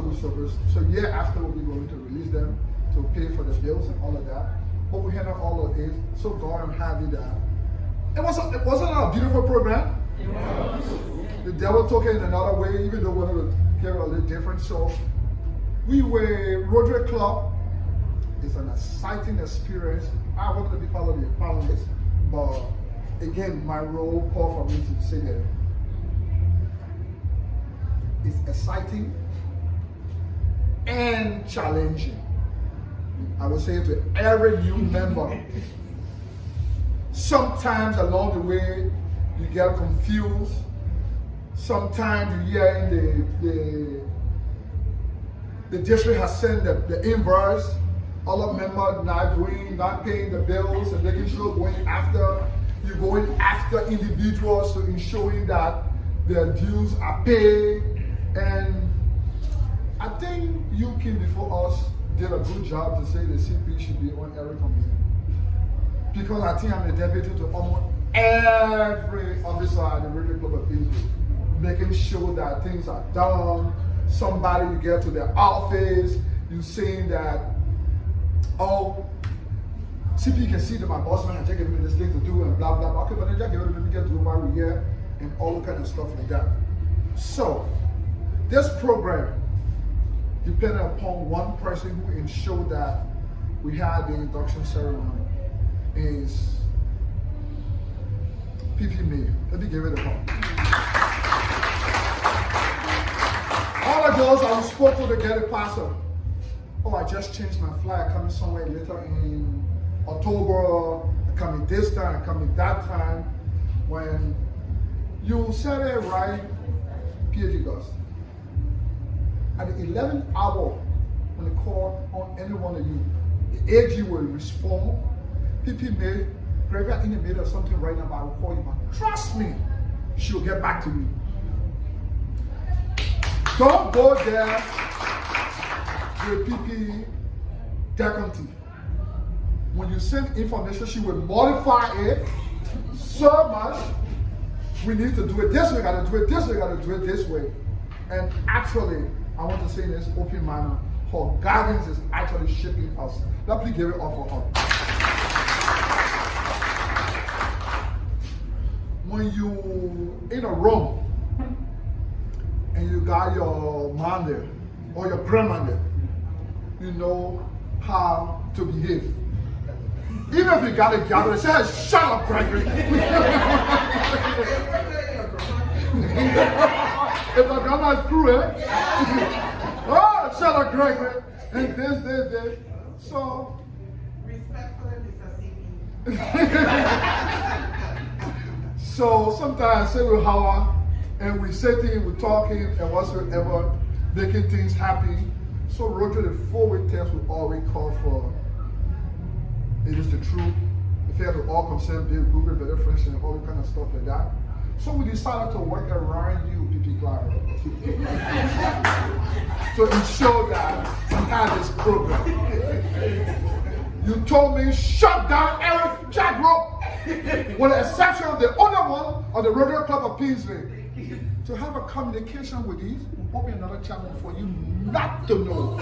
year after we'll be going to release them to pay for the bills and all of that. But we handled all of it. So God, I'm happy that it wasn't a beautiful program. The devil took it in another way, even though we were getting a little different. So we were Rotary Club. It's an exciting experience. I wanted to be part of the panelists, but again, my role called for me to say that it's exciting and challenging. I will say to every new member, sometimes along the way, you get confused. Sometimes you hear the district has sent the invoice. Other members not paying the bills and making sure you're going after individuals to ensuring that their dues are paid. And I think you came before us did a good job to say the CP should be on every committee. Because I think I'm the deputy to almost every officer at the Rotary Club of Paynesville, making sure that things are done. Somebody, you get to their office, you saying that, oh, CP can see that my boss man has just given me this thing to do and blah, blah, blah. Okay, but then just give it to me, we can do it while we're here and all kind of stuff like that. So, this program, depending upon one person who ensured that we had the induction ceremony, is PP May. Let me give it a call. All of those I spoke to the get pastor. Oh, I just changed my flight, coming somewhere later in October, coming this time, coming that time. When you said it right, PAG Gust. At the 11th hour, when they call on any one of you, the AG will respond. PP May, Graveyard in the middle of something right now, but I will call you back. Trust me, she'll get back to me. Don't go there with PP Daconty. When you send information, she will modify it so much. We need to do it this way, gotta do it this way, gotta do it this way. And actually, I want to say in this open manner, her guidance is actually shaping us. Let me give it up for her. When you in a room and you got your mom there or your grandma there, you know how to behave. Even if you got a gathering, say, shut up, Gregory. If the grammar is true, eh? Oh, shut up, Gregory. And this. So, Respectfully, Mr. CP. So sometimes I say with Howard, and we say things, we're talking, and whatsoever, making things happy. So Rotary, the 4-week test we always call for, it is the truth. If you have to all concerned, be improving, better friends, and all that kind of stuff like that. So we decided to work around you, PP Clara, to ensure that we had this program. You told me, shut down Eric Jackrope, with the exception of the other one of the Rotary Club of Paynesville. To have a communication with these, will open another channel for you not to know.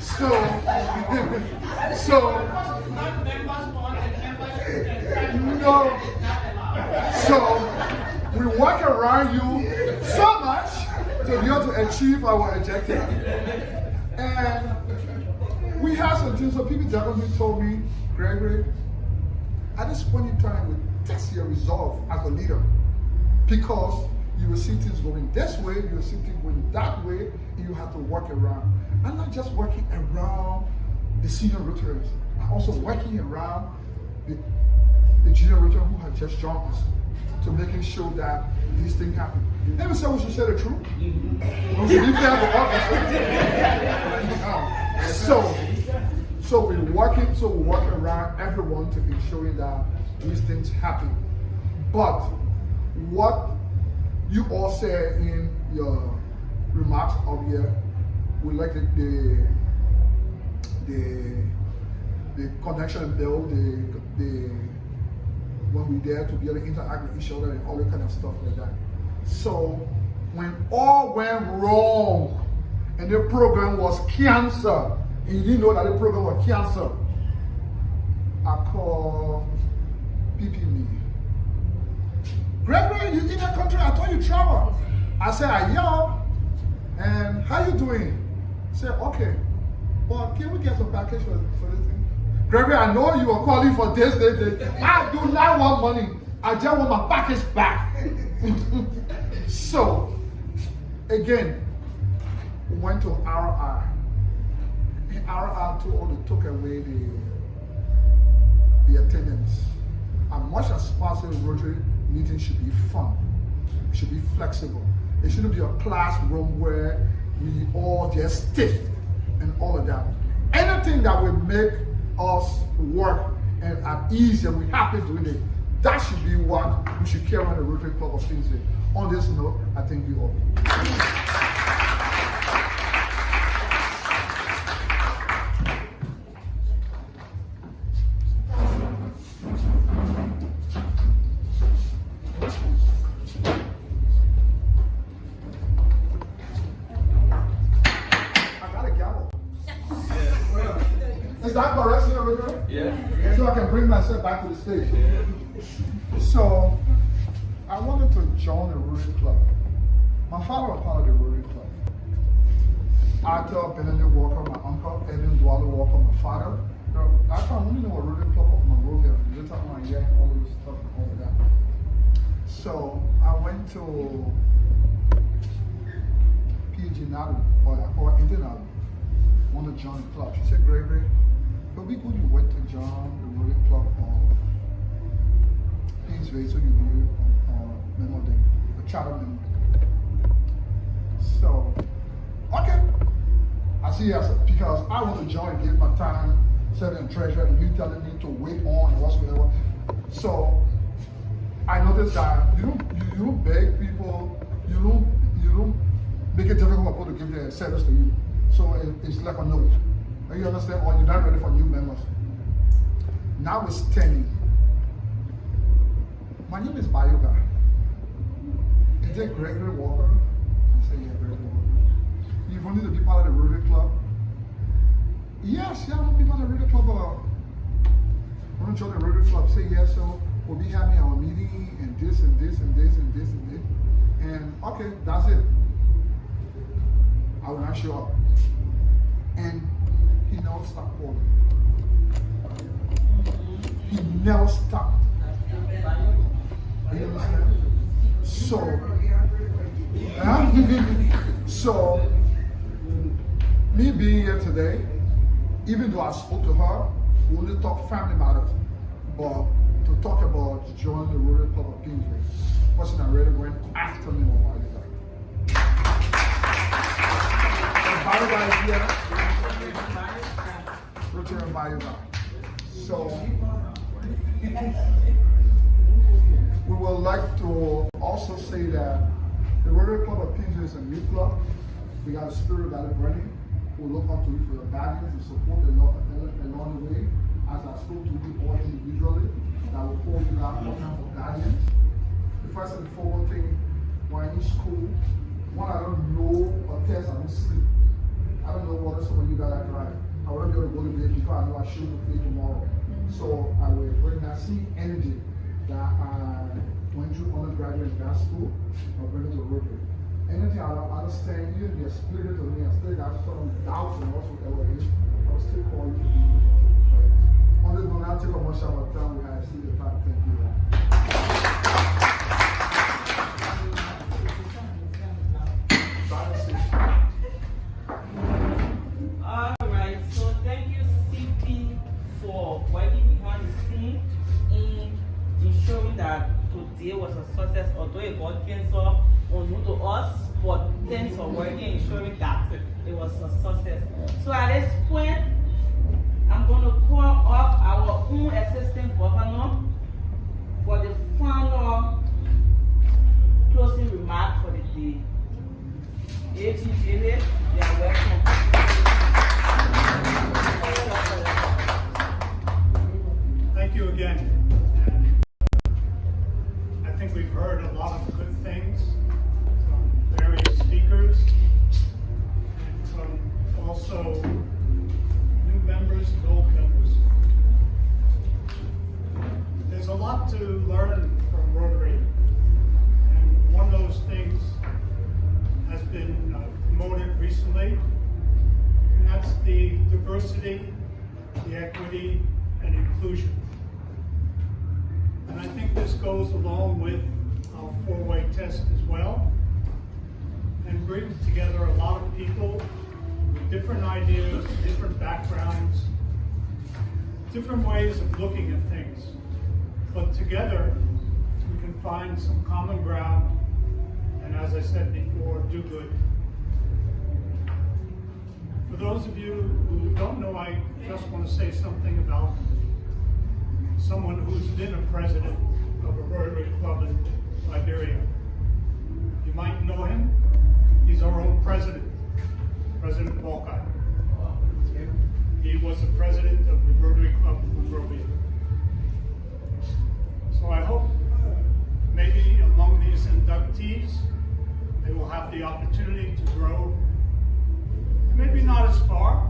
So we work around you so much to be able to achieve our objective. And we have some things, so people definitely told me, Gregory, at this point in time, we test your resolve as a leader. Because you will see things going this way, you will see things going that way, and you have to work around. I'm not just working around the senior Rotarians, I'm also working around the junior Rotarians who have just joined us, to making sure that these things happen. Never said we should say the truth. We should be fair to all. So we work around everyone to ensuring that these things happen. But what you all said in your remarks of here, we like the connection build, when we there to be able to interact with each other and all that kind of stuff like that. So when all went wrong and the program was canceled, and you didn't know that the program was canceled, I called PP. Gregory, you in the country? I thought you travel. I said, and how you doing? I said, okay. Well, can we get some package for this thing? Gregory, I know you are calling for this. I do not want money. I just want my package back. So, again, we went to RR. And RR took away the attendance. As much as possible, Rotary meeting should be fun. It should be flexible. It shouldn't be a classroom where we all just stiff and all of that. Anything that will make us work and at ease and we're happy doing it, that should be what we should carry on the Rotary Club of Paynesville. On this note, I thank you all. Is that correct, Senior Rotary? Yeah. So I can bring myself back to the stage. Yeah. So, I wanted to join the Rotary Club. My father was part of the Rotary Club. Arthur Benedict Walker, my uncle, Edwin Dwallo Walker, my father. I only know what Rotary Club of Monrovia. You're talking about all this stuff and all of that. So, I went to PG Nadu, or Internal. Want to join the club. She said, Gregory, but we good you went to join the Rotary Club of Paynesville, so you be a member of the charter member. So, okay. I see as because I want to join, give my time, serving and treasure, and you telling me to wait on and whatsoever. So I noticed that you don't beg people, you don't make it difficult for people to give their service to you. So it's like a no. You understand? Or you're not ready for new members. Now it's 10. My name is Bayoga. Is it Gregory Walker? I say, yeah, Gregory Walker. You wanted to be part of the Rotary Club? Yes, yeah, I want to be part of the Rotary Club. I want to join the Rotary Club. Say, yes, so we'll be having our meeting and this and this and this and this and this. And okay, that's it. I will not show up. And he never stopped calling. He never stopped. You understand? So, so, me being here today, even though I spoke to her, we only talk family matters, but to talk about joining the Rotary Club of Paynesville, person that really went after me on my life. Everybody is here. Rotary advisor. So, we would like to also say that the Rotary Club of Paynesville is a new club. We got a spirit that is burning. We look up to you for your guidance and support along the way. As I spoke to you all individually, that will hold you out for guidance. The first and foremost thing, when in school, when I don't know a test, I don't sleep. I don't know what some of you guys are driving. I want to be able to go to bed because I know I should be tomorrow. So I will bring that same energy that I went through undergraduate in that school, I'll bring it to Rotary. Anything I don't understand, even the spirit of me, I still got some doubts and whatsoever it is, I'll still call you to be with us. On this one, I'll take a much of our time. We have seen the time. Thank you. All right, so thank you, CP, for working behind the scene in ensuring that today was a success, although it got canceled unknown to us, but thanks for working, ensuring that it was a success. So at this point, I'm going to call up our own assistant governor for the final closing remark for the day. AG David, you are welcome. Thank you again. And I think we've heard a lot of good things from various speakers and from also new members and old members. There's a lot to learn from Rotary, and one of those things has been promoted recently, and that's the diversity, the equity, and inclusion. And I think this goes along with our four-way test as well, and brings together a lot of people with different ideas, different backgrounds, different ways of looking at things. But together, we can find some common ground, and as I said before, do good. For those of you who don't know, I just want to say something about someone who's been a president of a Rotary Club in Liberia. You might know him. He's our own president, President Walcott. He was the president of the Rotary Club of Monrovia. So I hope maybe among these inductees, they will have the opportunity to grow, maybe not as far,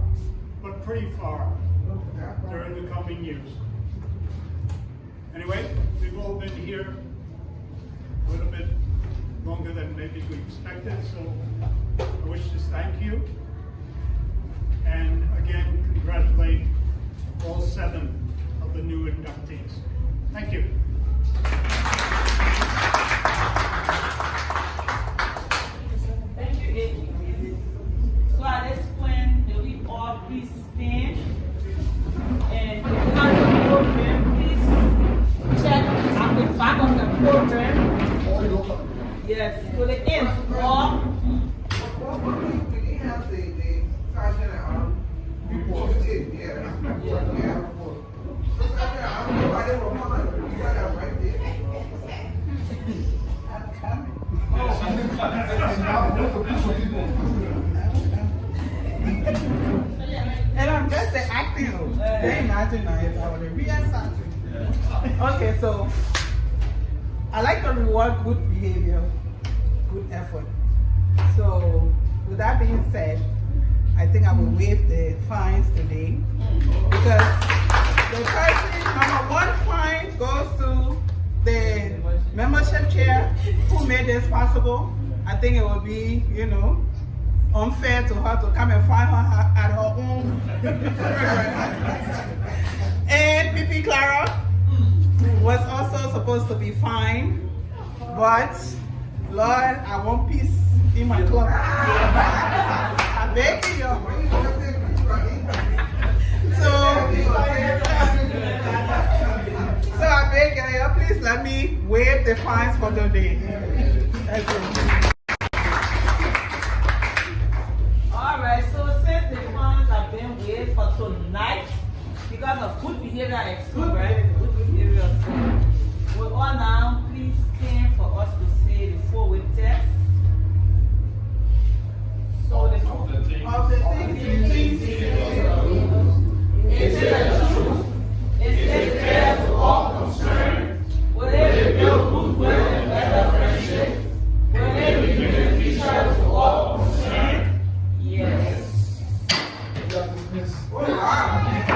but pretty far during the coming years. Anyway, we've all been here a little bit longer than maybe we expected, so I wish to thank you. And again, congratulate all 7 of the new inductees. Thank you. Thank you, AG. So at this point, may we all please stand, and because of the program, please check at the back of the program. Yes, to the end. Or Did he have the sergeant at arms? You did, yeah. Yeah. The sergeant at arms, nobody will come on. You got that right there. I'm coming. And I'm just the acting role. They imagine if I was a real sergeant. Okay, so I like to reward good behavior, good effort. So with that being said, I think I will waive the fines today because the person, #1 fine goes to the membership chair who made this possible. I think it will be, unfair to her to come and find her at her home. And Pipi Clara was also supposed to be fine, but Lord, I want peace in my club. I beg you. So I beg you, please let me waive the fines for the day. That's it. All right, so since the fines have been waived for tonight, because of good behavior at school, right? Good behavior. So we all now please stand for us to say the four-way test. So the Of the things you think is it the truth? Is it fair to all concerned? Will it build goodwill and better friendship? Will it be beneficial to all concerned? Yes. Wow.